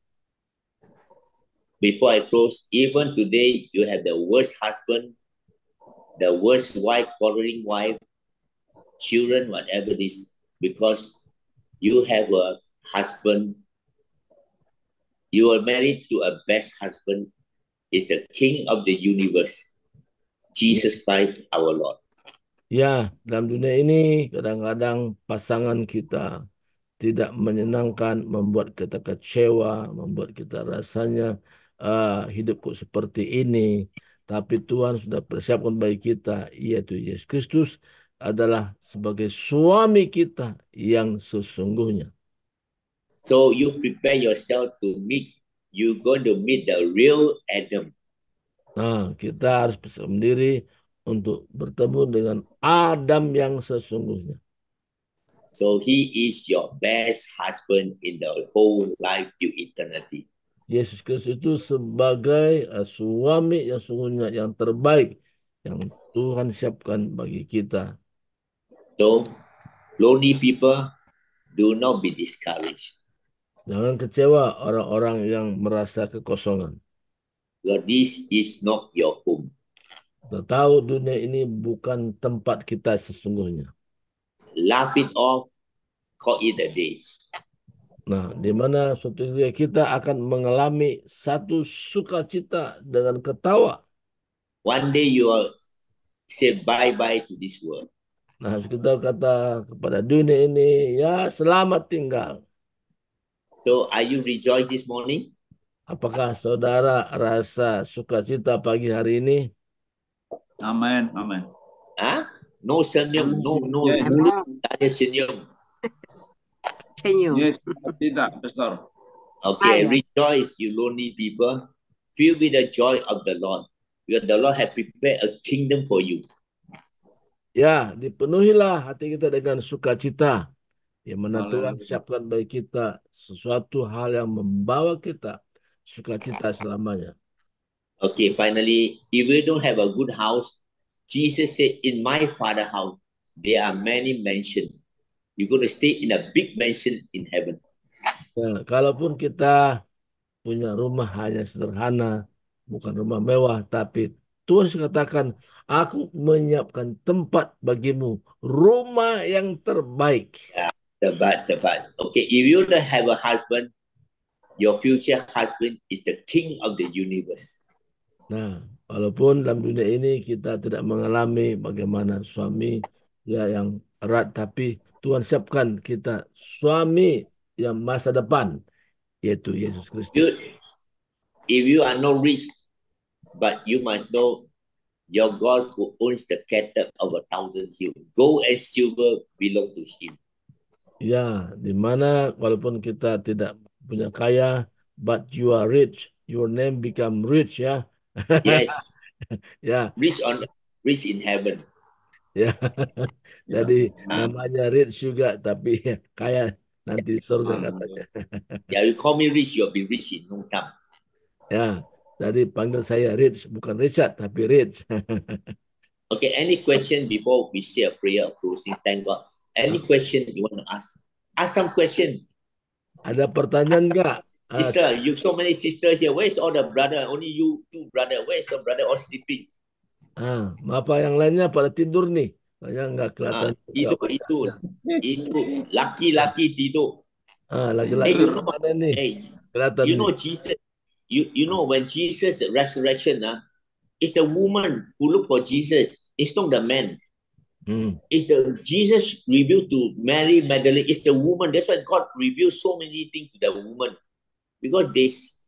Before I close, even today, you have the worst husband, the worst wife, quarreling wife, children, whatever it is, because you have a husband, you are married to a best husband, is the King of the universe, Jesus Christ our Lord. Ya, dalam dunia ini kadang-kadang pasangan kita tidak menyenangkan, membuat kita kecewa, membuat kita rasanya hidupku seperti ini. Tapi Tuhan sudah persiapkan bagi kita, yaitu Yesus Kristus adalah sebagai suami kita yang sesungguhnya. So you prepare yourself to meet, you're going to meet the real Adam. Nah, kita harus bersiap diri untuk bertemu dengan Adam yang sesungguhnya. So he is your best husband in the whole life to eternity. Yesus Kristus itu sebagai suami yang sungguhnya yang terbaik yang Tuhan siapkan bagi kita. So lonely people, do not be discouraged. Jangan kecewa orang-orang yang merasa kekosongan. Because this is not your home. Kita tahu dunia ini bukan tempat kita sesungguhnya. Laugh it off, call it a day. Nah, di mana suatu ketika kita akan mengalami satu sukacita dengan ketawa. One day you will say bye-bye to this world. Nah, kita kata kepada dunia ini, ya selamat tinggal. So are you rejoiced this morning? Apakah saudara rasa sukacita pagi hari ini? Amen. Amen. Huh? No senyum, no Yes. mulut tak ada senyum. Senyum. Yes, tidak, Pastor. Okay, Ayo. rejoice, you lonely people. Feel with the joy of the Lord. Because the Lord has prepared a kingdom for you. Ya, dipenuhilah hati kita dengan sukacita. Yang mana Tuhan Haleluya. siapkan bagi kita sesuatu hal yang membawa kita sukacita selamanya. Okay, finally, if you don't have a good house, Jesus said, in my Father's house, there are many mansions. You're going to stay in a big mansion in heaven. Ya, kalaupun kita punya rumah hanya sederhana, bukan rumah mewah, tapi Tuhan katakan, aku menyiapkan tempat bagimu, rumah yang terbaik. Tepat. Okay, if you don't have a husband, your future husband is the king of the universe. Nah, walaupun dalam dunia ini kita tidak mengalami bagaimana suami ya yang erat, tapi Tuhan siapkan kita suami yang masa depan, yaitu Yesus Kristus. If you are not rich, but you must know your God who owns the cattle of 1,000 hills. Gold and silver belong to him. Ya, di mana walaupun kita tidak punya kaya, but you are rich, your name become rich, ya. Yes, Ya, rich in heaven. ya. Ya. Jadi namanya rich juga, tapi kaya nanti di surga katanya. Yeah, you call me rich, you'll be rich in no time. Ya, jadi panggil saya Rich, bukan Richard, tapi Rich. Okay, any question before we say a prayer of closing? Thank God. Any question you want to ask? Ask some question. Ada pertanyaan nggak? Sister, you so many sisters here. Where's all the brother? Only you two brother. Where's the brother all sleeping? Apa yang lainnya pada tidur nih? Banyak nggak kelihatan. Itu laki-laki tidur. Laki-laki mana nih? Kelihatan you know Jesus. You know when Jesus resurrection, it's the woman who look for Jesus. It's not the man. It's the Jesus revealed to Mary Magdalene. It's the woman. That's why God revealed so many things to the woman. Because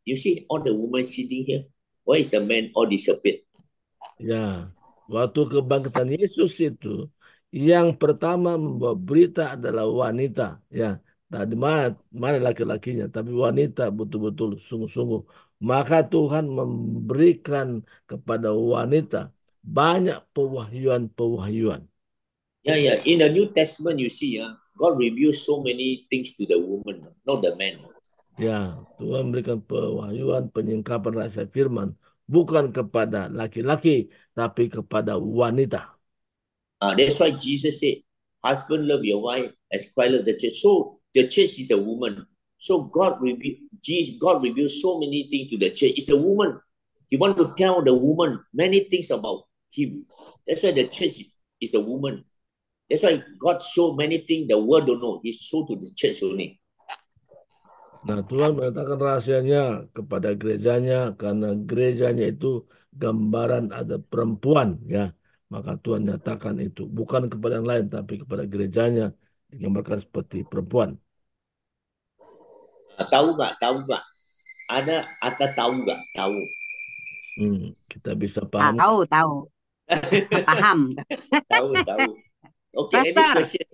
you see all the women sitting here. Where is the man? All disappeared. Ya, waktu kebangkitan Yesus itu, yang pertama membawa berita adalah wanita. Ya, tadi mana laki-lakinya, tapi wanita betul-betul sungguh-sungguh. Maka Tuhan memberikan kepada wanita banyak pewahyuan. Yeah. In the New Testament, you see, God reveals so many things to the woman, not the man. Ya, Tuhan memberikan pewahyuan, penyingkapan rahasia firman, bukan kepada laki-laki, tapi kepada wanita. That's why Jesus said, husband love your wife as Christ love the church. So the church is the woman. So God reveals so many things to the church. It's the woman. He want to tell the woman many things about him. That's why the church is the woman. That's why God show many things the world don't know. He show to the church only. Nah, Tuhan mengatakan rahasianya kepada gerejanya karena gerejanya itu gambaran ada perempuan, ya. Maka Tuhan nyatakan itu bukan kepada yang lain tapi kepada gerejanya digambarkan seperti perempuan. Tahu nggak? Ada tahu nggak? Tahu. Kita bisa paham. Tahu. Paham. Tahu. Okay, any question?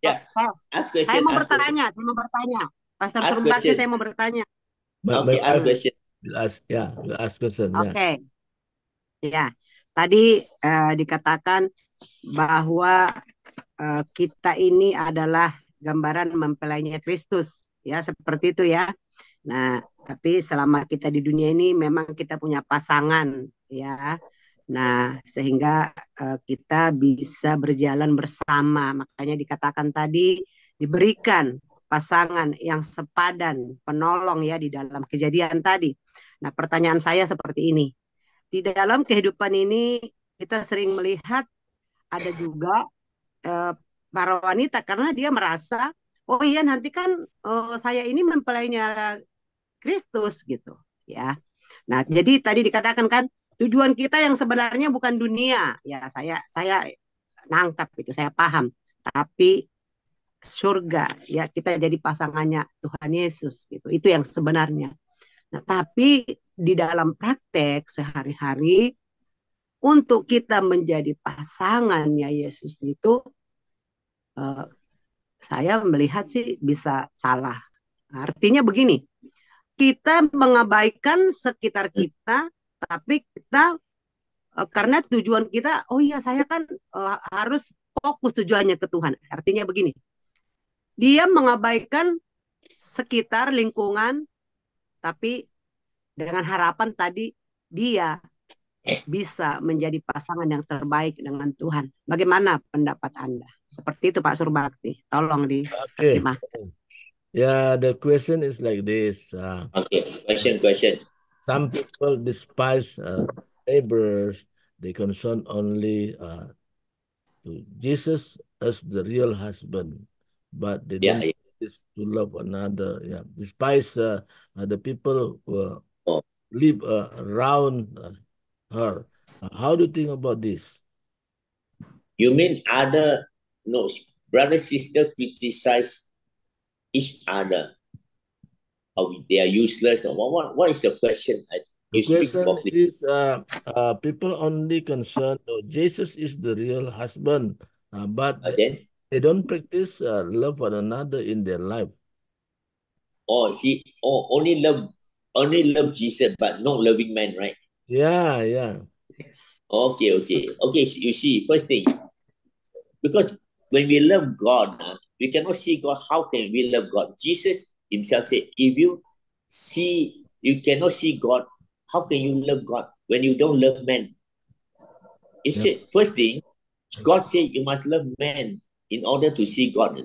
Yeah. Ask question. Saya mau bertanya. Pastor Surumbakti, saya mau bertanya. Okay, ask question. Ask question. Oke. Ya, tadi dikatakan bahwa kita ini adalah gambaran mempelainya Kristus, ya seperti itu ya. Nah, tapi selama kita di dunia ini memang kita punya pasangan, ya. Nah, sehingga kita bisa berjalan bersama. Makanya dikatakan tadi diberikan pasangan yang sepadan, penolong ya di dalam kejadian tadi. Nah, pertanyaan saya seperti ini. Di dalam kehidupan ini kita sering melihat ada juga para wanita karena dia merasa, oh iya nanti kan saya ini mempelainya Kristus gitu ya. Nah, jadi tadi dikatakan kan tujuan kita yang sebenarnya bukan dunia. Ya, saya nangkap itu, saya paham. Tapi surga ya kita jadi pasangannya Tuhan Yesus gitu. Itu yang sebenarnya. Nah, tapi di dalam praktek sehari-hari untuk kita menjadi pasangannya Yesus itu saya melihat sih bisa salah. Artinya begini, kita mengabaikan sekitar kita, tapi kita karena tujuan kita, oh iya saya kan harus fokus tujuannya ke Tuhan. Artinya begini, dia mengabaikan sekitar lingkungan, tapi dengan harapan tadi dia bisa menjadi pasangan yang terbaik dengan Tuhan. Bagaimana pendapat Anda? Seperti itu Pak Surbakti. Tolong diterima. Yeah, the question is like this. Okay, question. Some people despise neighbors. They concern only to Jesus as the real husband, but they don't practice to love another. Yeah, despise the people who live around her. How do you think about this? You mean brother, sister criticize each other? Or they are useless? Or what is the question? The question is people only concerned, Jesus is the real husband, but they don't practice love one another in their life. Only love Jesus, but not loving man, right? Yeah. Okay. You see, first thing, because when we love God, we cannot see God. How can we love God? Jesus himself said, if you cannot see God, how can you love God when you don't love man? It said, first thing, God said you must love man in order to see God.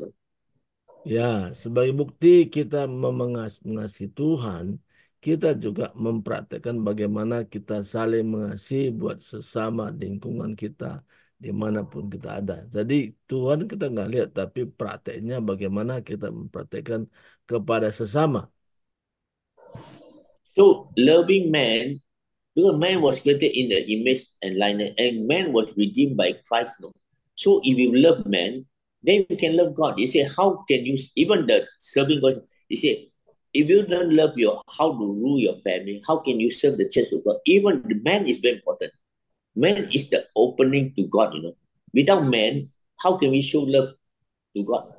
Ya, sebagai bukti kita mengasihi Tuhan, kita juga mempraktekkan bagaimana kita saling mengasihi buat sesama lingkungan kita, dimanapun kita ada. Jadi Tuhan kita nggak lihat, tapi prakteknya bagaimana kita mempraktekkan kepada sesama. So loving man, because man was created in the image and likeness, and man was redeemed by Christ. No? So if you love man, then you can love God. You say, how can you, even the serving God, you say, if you don't love how to rule your family, how can you serve the church of God? Even the man is very important. Man is the opening to God, Without man, how can we show love to God?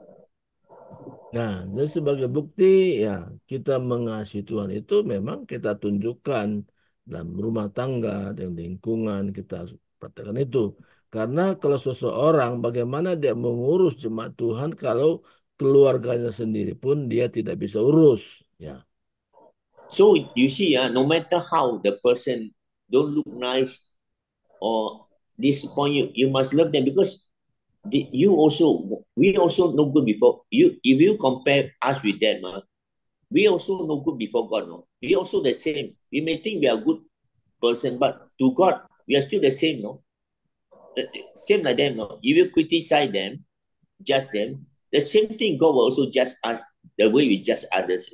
Nah, jadi sebagai bukti ya kita mengasihi Tuhan itu memang kita tunjukkan dalam rumah tangga dan lingkungan kita praktekkan itu. Karena kalau seseorang bagaimana dia mengurus jemaat Tuhan kalau keluarganya sendiri pun dia tidak bisa urus, ya. So you see, no matter how the person don't look nice or disappoint you must love them because we also no good before you. If you compare us with them, we also no good before God. No, we also the same. We may think we are a good person, but to God we are still the same. No, same like them. No, if you criticize them, judge them, the same thing God will also judge us the way we judge others.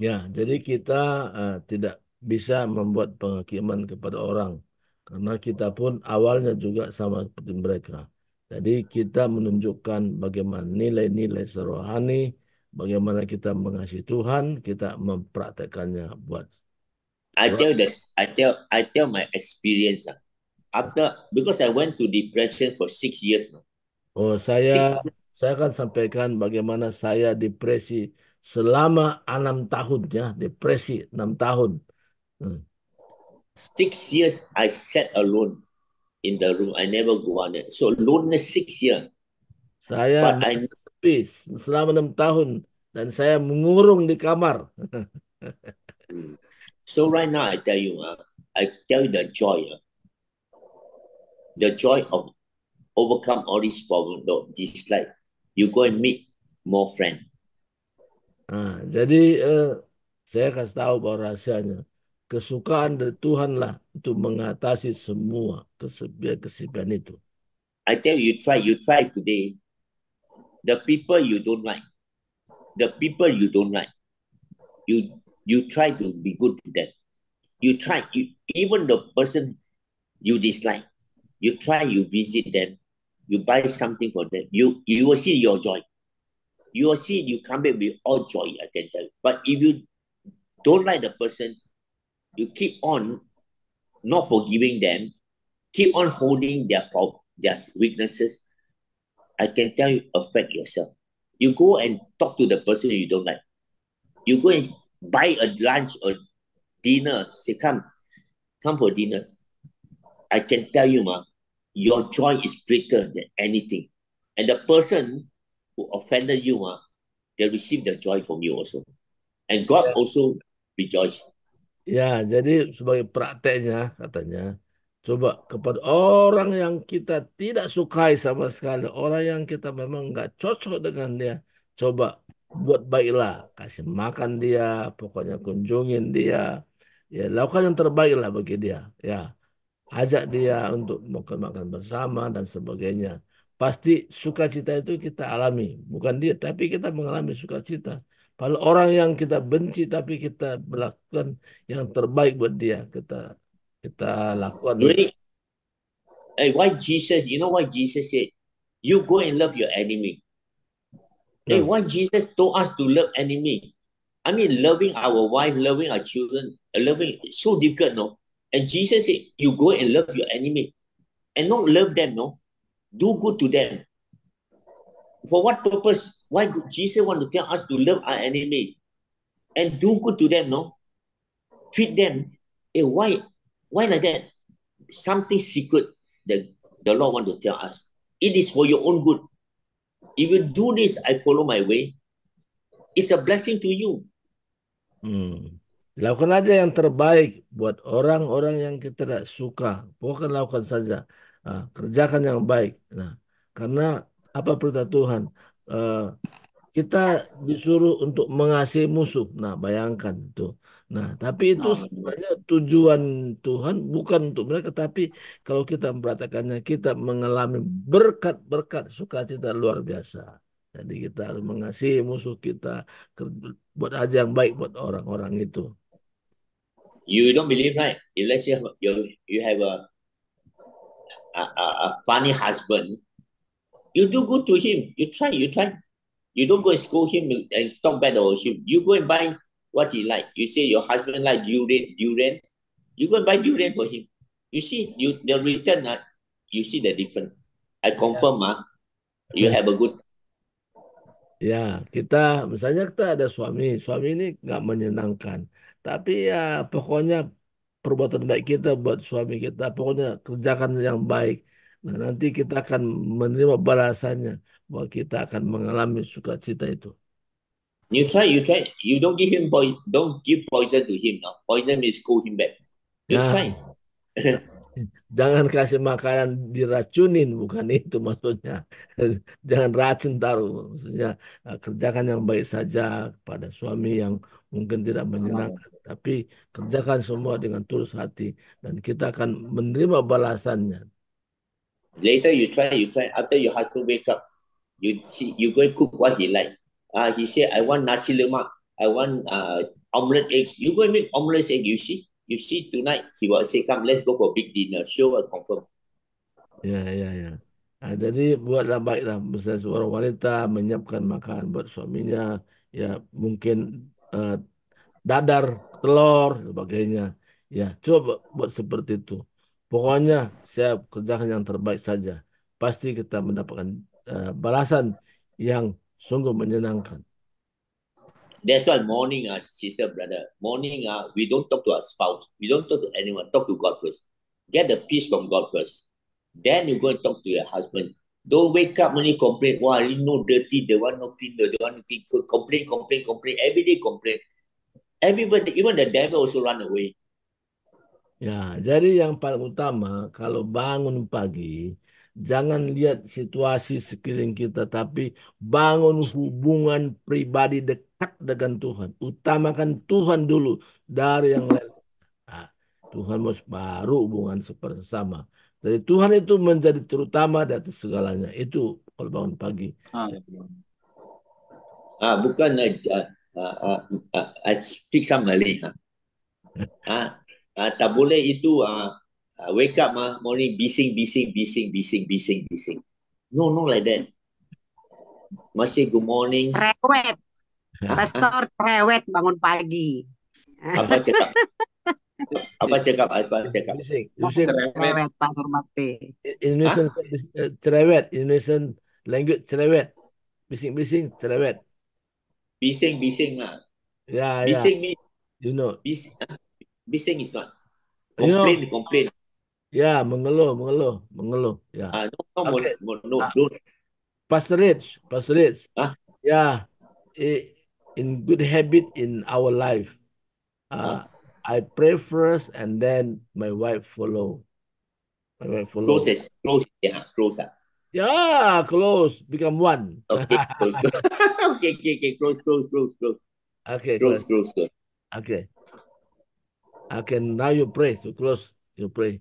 Ya, jadi kita tidak bisa membuat penghakiman kepada orang karena kita pun awalnya juga sama seperti mereka. Jadi kita menunjukkan bagaimana nilai-nilai rohani, bagaimana kita mengasihi Tuhan, kita mempraktekannya buat. I tell my experience because I went to depression for 6 years now. Oh, saya akan sampaikan bagaimana saya depresi selama 6 tahun ya, depresi 6 tahun. 6 years I sat alone in the room. I never go on it. So loneliness 6 years. Saya But I merasa sepi selama 6 tahun dan saya mengurung di kamar. so right now I tell you, the joy of overcome all these problems. No, this like you go and meet more friends. Nah, jadi saya kasih tahu bahwa rahasianya kesukaan dari Tuhan lah untuk mengatasi semua kesepian itu. I tell you, you try today. The people you don't like, you try to be good to them. You try, even the person you dislike, you visit them, you buy something for them. You will see your joy. You will see you come back with all joy, I can tell you. But if you don't like the person, you keep on not forgiving them, keep on holding their weaknesses, I can tell you, affect yourself. You go and talk to the person you don't like. You go and buy a lunch or dinner, say, come for dinner. I can tell you, your joy is greater than anything. And the person who offended you, they receive the joy from you also. And God also rejoice. Ya, jadi sebagai prakteknya katanya, coba kepada orang yang kita tidak sukai sama sekali, orang yang kita memang nggak cocok dengan dia, coba buat baiklah, kasih makan dia, pokoknya kunjungin dia, ya lakukan yang terbaik lah bagi dia, ya ajak dia untuk makan-makan bersama dan sebagainya. Pasti sukacita itu kita alami, bukan dia, tapi kita mengalami sukacita. Kalau orang yang kita benci tapi kita melakukan yang terbaik buat dia, kita lakukan itu. Really, why Jesus, you know why Jesus said, you go and love your enemy. Hey, Nah, why Jesus told us to love enemy? I mean, loving our wife, loving our children, loving so difficult, no? And Jesus said, you go and love your enemy. And not love them, no? Do good to them. For what purpose? Why Jesus want to tell us to love our enemy and do good to them, no? Feed them. Hey, why like that? Something secret that the Lord want to tell us. It is for your own good. If you do this, I follow my way. It's a blessing to you. Lakukan aja yang terbaik buat orang-orang yang kita tidak suka. Pokoknya lakukan saja. Nah, kerjakan yang baik. Nah, karena apa perintah Tuhan? Eh, kita disuruh untuk mengasihi musuh. Nah, bayangkan itu. Nah, tapi itu sebenarnya tujuan Tuhan bukan untuk mereka, tapi kalau kita memperhatikannya, kita mengalami berkat-berkat sukacita luar biasa. Jadi kita harus mengasihi musuh kita, buat aja yang baik buat orang-orang itu. You don't believe, right? If let's say you have a funny husband, you do good to him. You try. You don't go and scold him and talk bad about him. You go and buy what he like. You say your husband like durian. You go and buy durian for him. You see, the return, you see the difference. I confirm, you have a good. Ya, misalnya kita ada suami ini nggak menyenangkan, tapi ya pokoknya perbuatan baik kita buat suami kita, pokoknya kerjakan yang baik. Nah, nanti kita akan menerima balasannya, bahwa kita akan mengalami sukacita itu. You try. You don't give him don't give poison to him. No? Poison is scold him back. You Ya, try. jangan kasih makanan diracunin, bukan itu maksudnya. Jangan racun taruh, maksudnya kerjakan yang baik saja kepada suami yang mungkin tidak menyenangkan, tapi kerjakan semua dengan tulus hati dan kita akan menerima balasannya. Later you try. After your husband wake up, you go and cook what he like. He say I want nasi lemak. I want omelette eggs. You go and make omelette egg. You see tonight he will say, come, let's go for big dinner. Sure, will confirm. Ya. Nah, jadi buatlah baiklah, misalnya seorang wanita menyiapkan makanan buat suaminya, ya mungkin dadar, telur, sebagainya. Ya, coba buat seperti itu. Pokoknya saya kerjakan yang terbaik saja. Pasti kita mendapatkan balasan yang sungguh menyenangkan. That's why morning, sister, brother, morning, we don't talk to our spouse. We don't talk to anyone. Talk to God first. Get the peace from God first. Then you go and talk to your husband. Don't wake up only complain. Wow, you know dirty, the one no clean, the one clean. Complain. Every day complain. Everybody, even the devil also run away. Ya, jadi yang paling utama kalau bangun pagi, jangan lihat situasi sekeliling kita, tapi bangun hubungan pribadi dekat dengan Tuhan. Utamakan Tuhan dulu dari yang lain. Nah, Tuhan baru hubungan seperti sama. Jadi Tuhan itu menjadi terutama di atas segalanya. Itu kalau bangun pagi. Bukan I speak some Malay. Tak boleh itu wake up morning bising. No, like that. Masih good morning. Cerewet. Pastor cerewet bangun pagi. Apa cakap? Bising. Cerewet, Pastor Bakti. Indonesian cerewet. Indonesian language cerewet. Bising cerewet. Bising lah. Ya, Bising means, you know. Bising is not. Complain. Ya, mengeluh. Ya. No. Pastor Rich. Yeah, in good habit in our life. I pray first and then my wife follow. Close. Yeah, close. Become one. Okay. Close. Okay, Close. Okay. Now you pray. So close. You pray.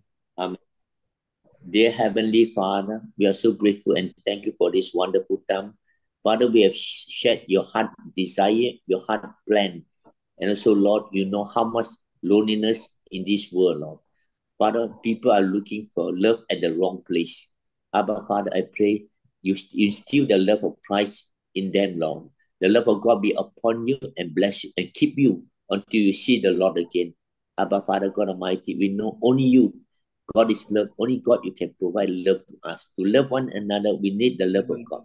Dear Heavenly Father, we are so grateful and thank you for this wonderful time. Father, we have shared your heart desire, your heart plan. And also, Lord, you know how much loneliness in this world, Lord. Father, people are looking for love at the wrong place. Abba, Father, I pray you instill the love of Christ in them, Lord. The love of God be upon you and bless you and keep you until you see the Lord again. Abba, Father, God Almighty, we know only you. God is love. Only God you can provide love to us. To love one another, we need the love of God.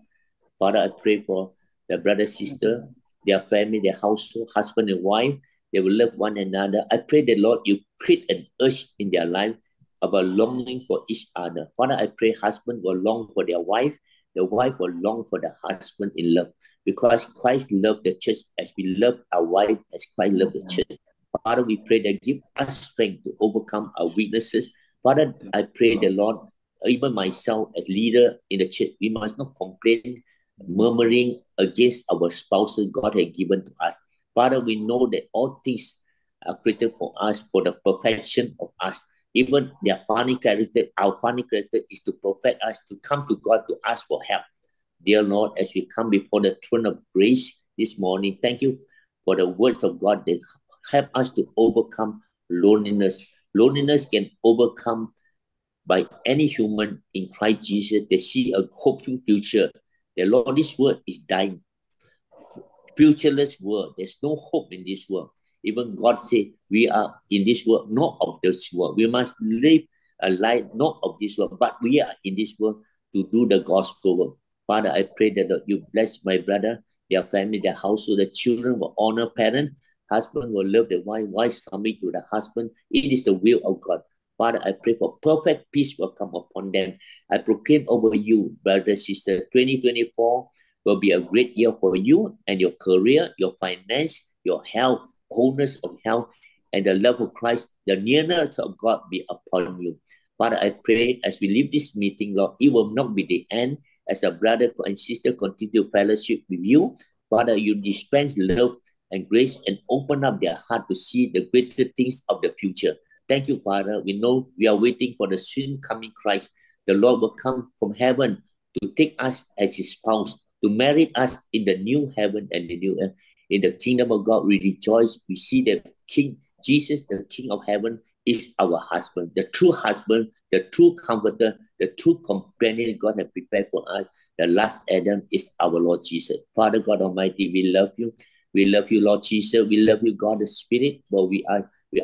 Father, I pray for the brother, sister, their family, their household, husband and wife. They will love one another. I pray that, Lord, you create an urge in their life about longing for each other. Father, I pray husband will long for their wife. The wife will long for the husband in love. Because Christ loved the church as we love our wife, as Christ loved the church. Father, we pray that give us strength to overcome our weaknesses. Father, I pray the Lord, even myself as leader in the church, we must not complain, murmuring against our spouses God has given to us. Father, we know that all things are created for us for the perfection of us. Even their funny character, our funny character is to perfect us, to come to God to ask for help. Dear Lord, as we come before the throne of grace this morning, thank you for the words of God that help us to overcome loneliness. Loneliness can overcome by any human in Christ Jesus. They see a hopeful future. The Lord, this world is dying. Futureless world. There's no hope in this world. Even God said, we are in this world, not of this world. We must live a life not of this world, but we are in this world to do the gospel work. Father, I pray that you bless my brother, their family, their household, the children will honor parents. Husband will love the wife submit to the husband. It is the will of God. Father, I pray for perfect peace will come upon them. I proclaim over you, brother, sister, 2024 will be a great year for you and your career, your finance, your health, wholeness of health, and the love of Christ, the nearness of God be upon you. Father, I pray as we leave this meeting, Lord, it will not be the end. As a brother and sister continue fellowship with you, Father, you dispense love and grace and open up their heart to see the greater things of the future. Thank you, Father. We know we are waiting for the soon coming Christ. The Lord will come from heaven to take us as his spouse, to marry us in the new heaven and the new earth. In the kingdom of God, we rejoice. We see that King Jesus, the King of heaven, is our husband, the true husband, the true comforter, the true companion God has prepared for us. The last Adam is our Lord Jesus. Father God Almighty, we love you. We love you, Lord Jesus. We love you, God the Spirit. But we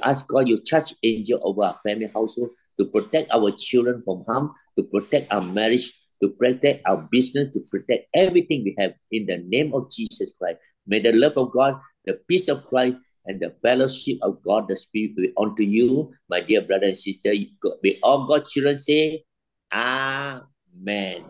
ask God, you charge angel over our family household to protect our children from harm, to protect our marriage, to protect our business, to protect everything we have in the name of Jesus Christ. May the love of God, the peace of Christ, and the fellowship of God the Spirit be unto you, my dear brother and sister. May all God's children say, Amen.